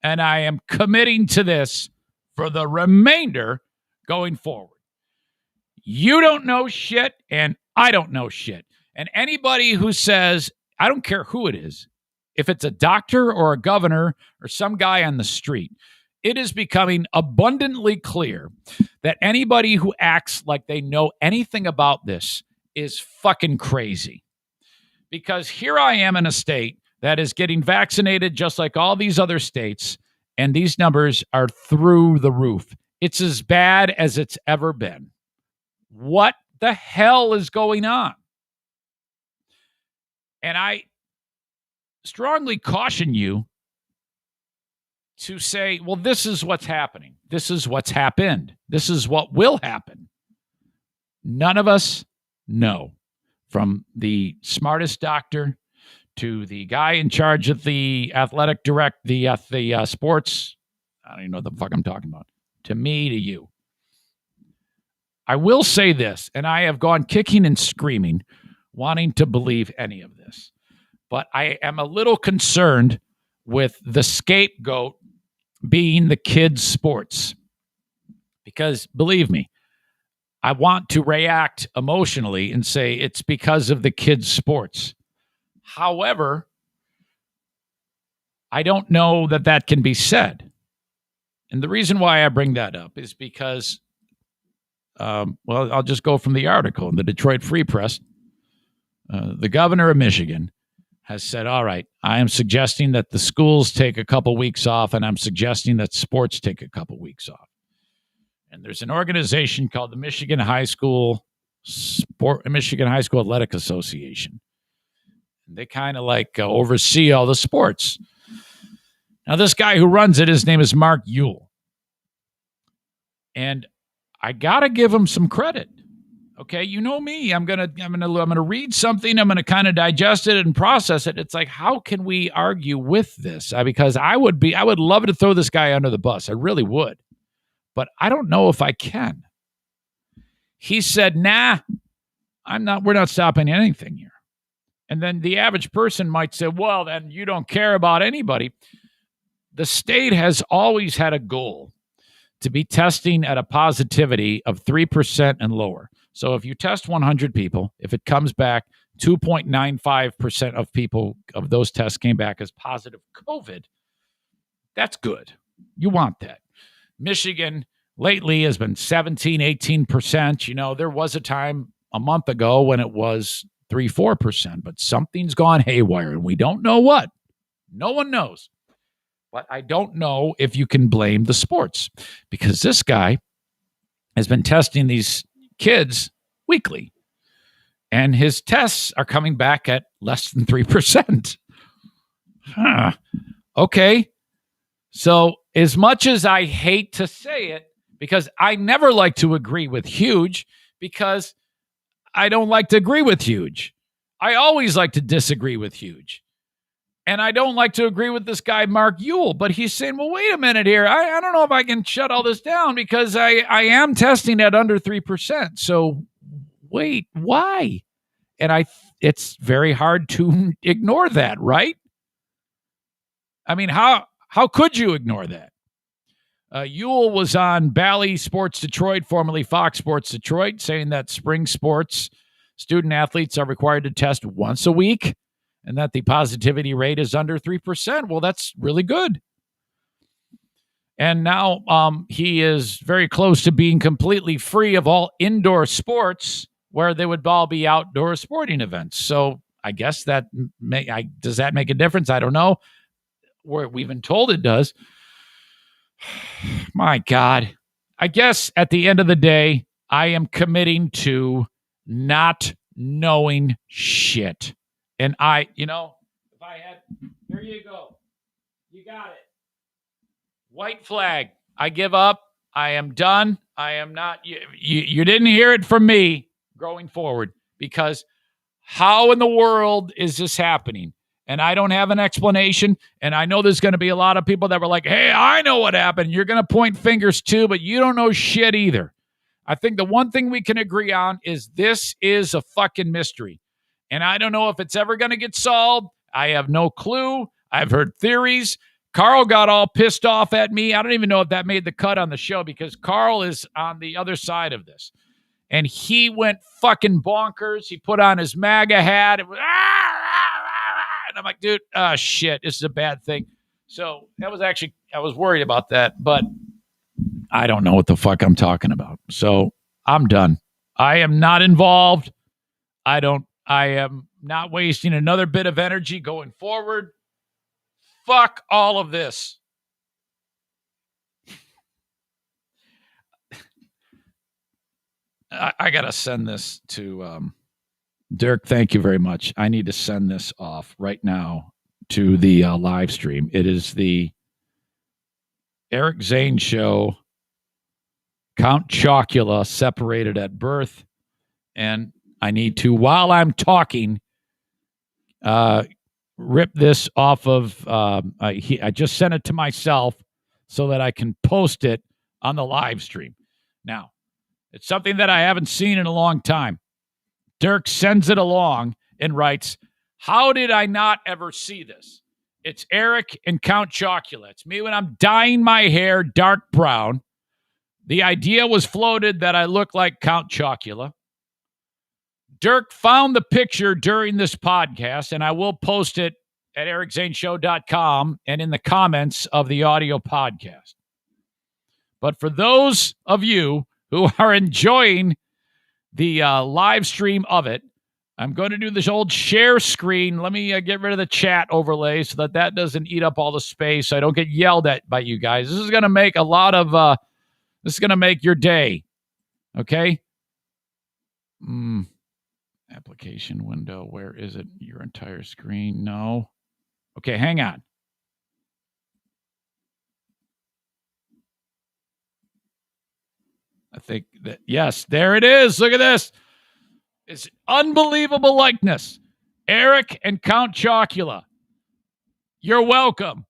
And I am committing to this for the remainder going forward. You don't know shit, and I don't know shit. And anybody who says, I don't care who it is, if it's a doctor or a governor or some guy on the street, it is becoming abundantly clear that anybody who acts like they know anything about this is fucking crazy. Because here I am in a state that is getting vaccinated just like all these other states, and these numbers are through the roof. It's as bad as it's ever been. What the hell is going on? And I strongly caution you to say, well, this is what's happening. This is what's happened. This is what will happen. None of us know, from the smartest doctor to the guy in charge of the athletic sports. I don't even know what the fuck I'm talking about. To me, to you. I will say this, and I have gone kicking and screaming, wanting to believe any of this. But I am a little concerned with the scapegoat being the kids' sports. Because, believe me, I want to react emotionally and say it's because of the kids' sports. However, I don't know that that can be said. And the reason why I bring that up is because, I'll just go from the article in the Detroit Free Press. The governor of Michigan has said, all right, I am suggesting that the schools take a couple weeks off, and I'm suggesting that sports take a couple weeks off. And there's an organization called the Michigan High School Athletic Association. They kind of oversee all the sports. Now, this guy who runs it, his name is Mark Ewell. And I got to give him some credit. Okay, you know me. I'm gonna read something. I'm gonna kind of digest it and process it. It's like, how can we argue with this? Because I would love to throw this guy under the bus. I really would, but I don't know if I can. He said, "Nah, we're not stopping anything here." And then the average person might say, "Well, then you don't care about anybody." The state has always had a goal to be testing at a positivity of 3% and lower. So if you test 100 people, if it comes back 2.95% of people of those tests came back as positive COVID, that's good. You want that. Michigan lately has been 17, 18%. There was a time a month ago when it was 3-4%, but something's gone haywire and we don't know what. No one knows. But I don't know if you can blame the sports, because this guy has been testing these kids weekly, and his tests are coming back at less than 3%. Okay. So as much as I hate to say it, because I never like to agree with Huge, because I don't like to agree with Huge. I always like to disagree with Huge. And I don't like to agree with this guy, Mark Ewell, but he's saying, well, wait a minute here. I don't know if I can shut all this down because I am testing at under 3%. So wait, why? And it's very hard to ignore that, right? I mean, how could you ignore that? Ewell was on Bally Sports Detroit, formerly Fox Sports Detroit, saying that spring sports student athletes are required to test once a week and that the positivity rate is under 3%. Well, that's really good. And now he is very close to being completely free of all indoor sports where they would all be outdoor sporting events. So I guess that does that make a difference? I don't know. We've been told it does. My God. I guess at the end of the day, I am committing to not knowing shit. And if I had, here you go. You got it. White flag. I give up. I am done. I am not, you didn't hear it from me going forward, because how in the world is this happening? And I don't have an explanation. And I know there's going to be a lot of people that were like, hey, I know what happened. You're going to point fingers too, but you don't know shit either. I think the one thing we can agree on is this is a fucking mystery. And I don't know if it's ever going to get solved. I have no clue. I've heard theories. Carl got all pissed off at me. I don't even know if that made the cut on the show, because Carl is on the other side of this. And he went fucking bonkers. He put on his MAGA hat. It was, and I'm like, dude, shit, this is a bad thing. So that was actually, I was worried about that, but I don't know what the fuck I'm talking about. So I'm done. I am not involved. I am not wasting another bit of energy going forward. Fuck all of this. I got to send this to Dirk. Thank you very much. I need to send this off right now to the live stream. It is the Eric Zane show. Count Chocula separated at birth. And I need to, while I'm talking, rip this off of, I just sent it to myself so that I can post it on the live stream. Now, it's something that I haven't seen in a long time. Dirk sends it along and writes, how did I not ever see this? It's Eric and Count Chocula. It's me when I'm dyeing my hair dark brown. The idea was floated that I look like Count Chocula. Dirk found the picture during this podcast, and I will post it at ericzaneshow.com and in the comments of the audio podcast. But for those of you who are enjoying the live stream of it, I'm going to do this old share screen. Let me get rid of the chat overlay so that doesn't eat up all the space, so I don't get yelled at by you guys. This is going to make a lot of, this is going to make your day. Okay? Application window. Where is it? Your entire screen? No. Okay, hang on. I think that, yes, there it is. Look at this. It's unbelievable likeness. Eric and Count Chocula. You're welcome.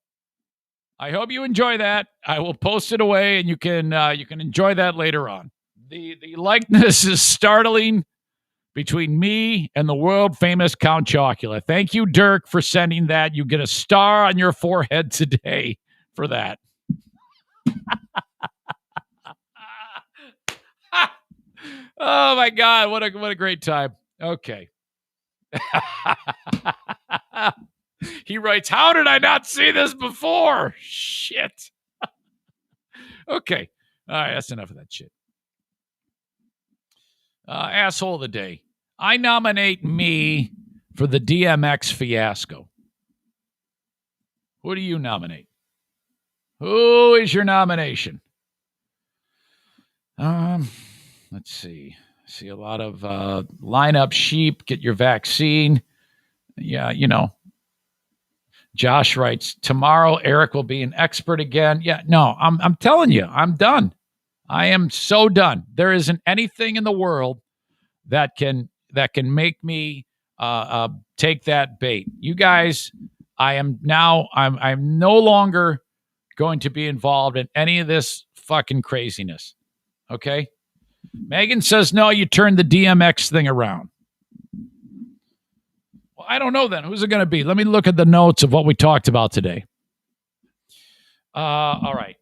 I hope you enjoy that. I will post it away, and you can enjoy that later on. The likeness is startling between me and the world famous Count Chocula. Thank you, Dirk, for sending that. You get a star on your forehead today for that. Oh my God, what a great time. Okay. He writes, how did I not see this before? Shit. Okay. All right, that's enough of that shit. Asshole of the day. I nominate me for the DMX fiasco. Who do you nominate? Who is your nomination? Let's see. I see a lot of line up sheep, get your vaccine. Yeah, you know. Josh writes, tomorrow Eric will be an expert again. Yeah, no, I'm telling you, I'm done. I am so done. There isn't anything in the world that can make me take that bait. You guys, I'm no longer going to be involved in any of this fucking craziness. Okay? Megan says, no, you turned the DMX thing around. Well, I don't know then. Who's it going to be? Let me look at the notes of what we talked about today. All right.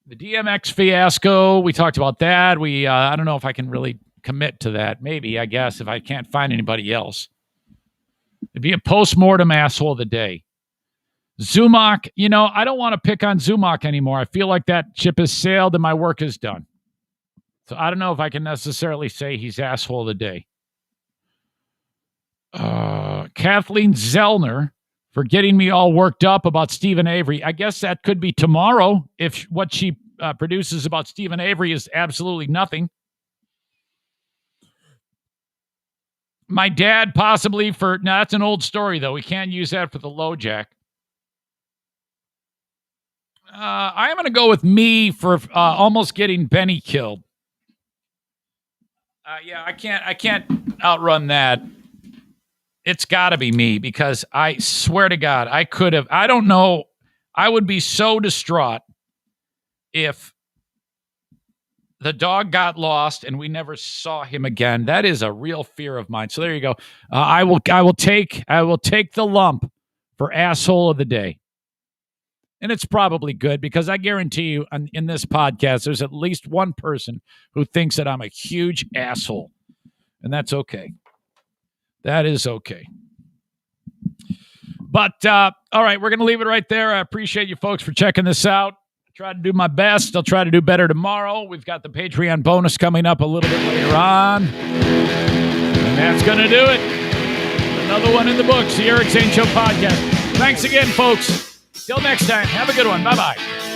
The DMX fiasco, we talked about that. I don't know if I can really commit to that. Maybe, I guess, if I can't find anybody else. It'd be a post-mortem asshole of the day. Zumach, I don't want to pick on Zumach anymore. I feel like that ship has sailed and my work is done. So I don't know if I can necessarily say he's asshole of the day. Kathleen Zellner for getting me all worked up about Stephen Avery. I guess that could be tomorrow if what she produces about Stephen Avery is absolutely nothing. My dad possibly that's an old story, though. We can't use that for the low jack. I am going to go with me for almost getting Benny killed. Yeah, I can't outrun that. It's got to be me because I swear to God, I don't know. I would be so distraught if the dog got lost and we never saw him again. That is a real fear of mine. So there you go. I will take the lump for asshole of the day. And it's probably good because I guarantee you in this podcast, there's at least one person who thinks that I'm a huge asshole. And that's okay. That is okay. But, all right, we're going to leave it right there. I appreciate you folks for checking this out. I tried to do my best. I'll try to do better tomorrow. We've got the Patreon bonus coming up a little bit later on. And that's going to do it. Another one in the books, the Eric Zane Show podcast. Thanks again, folks. Till next time, have a good one. Bye-bye.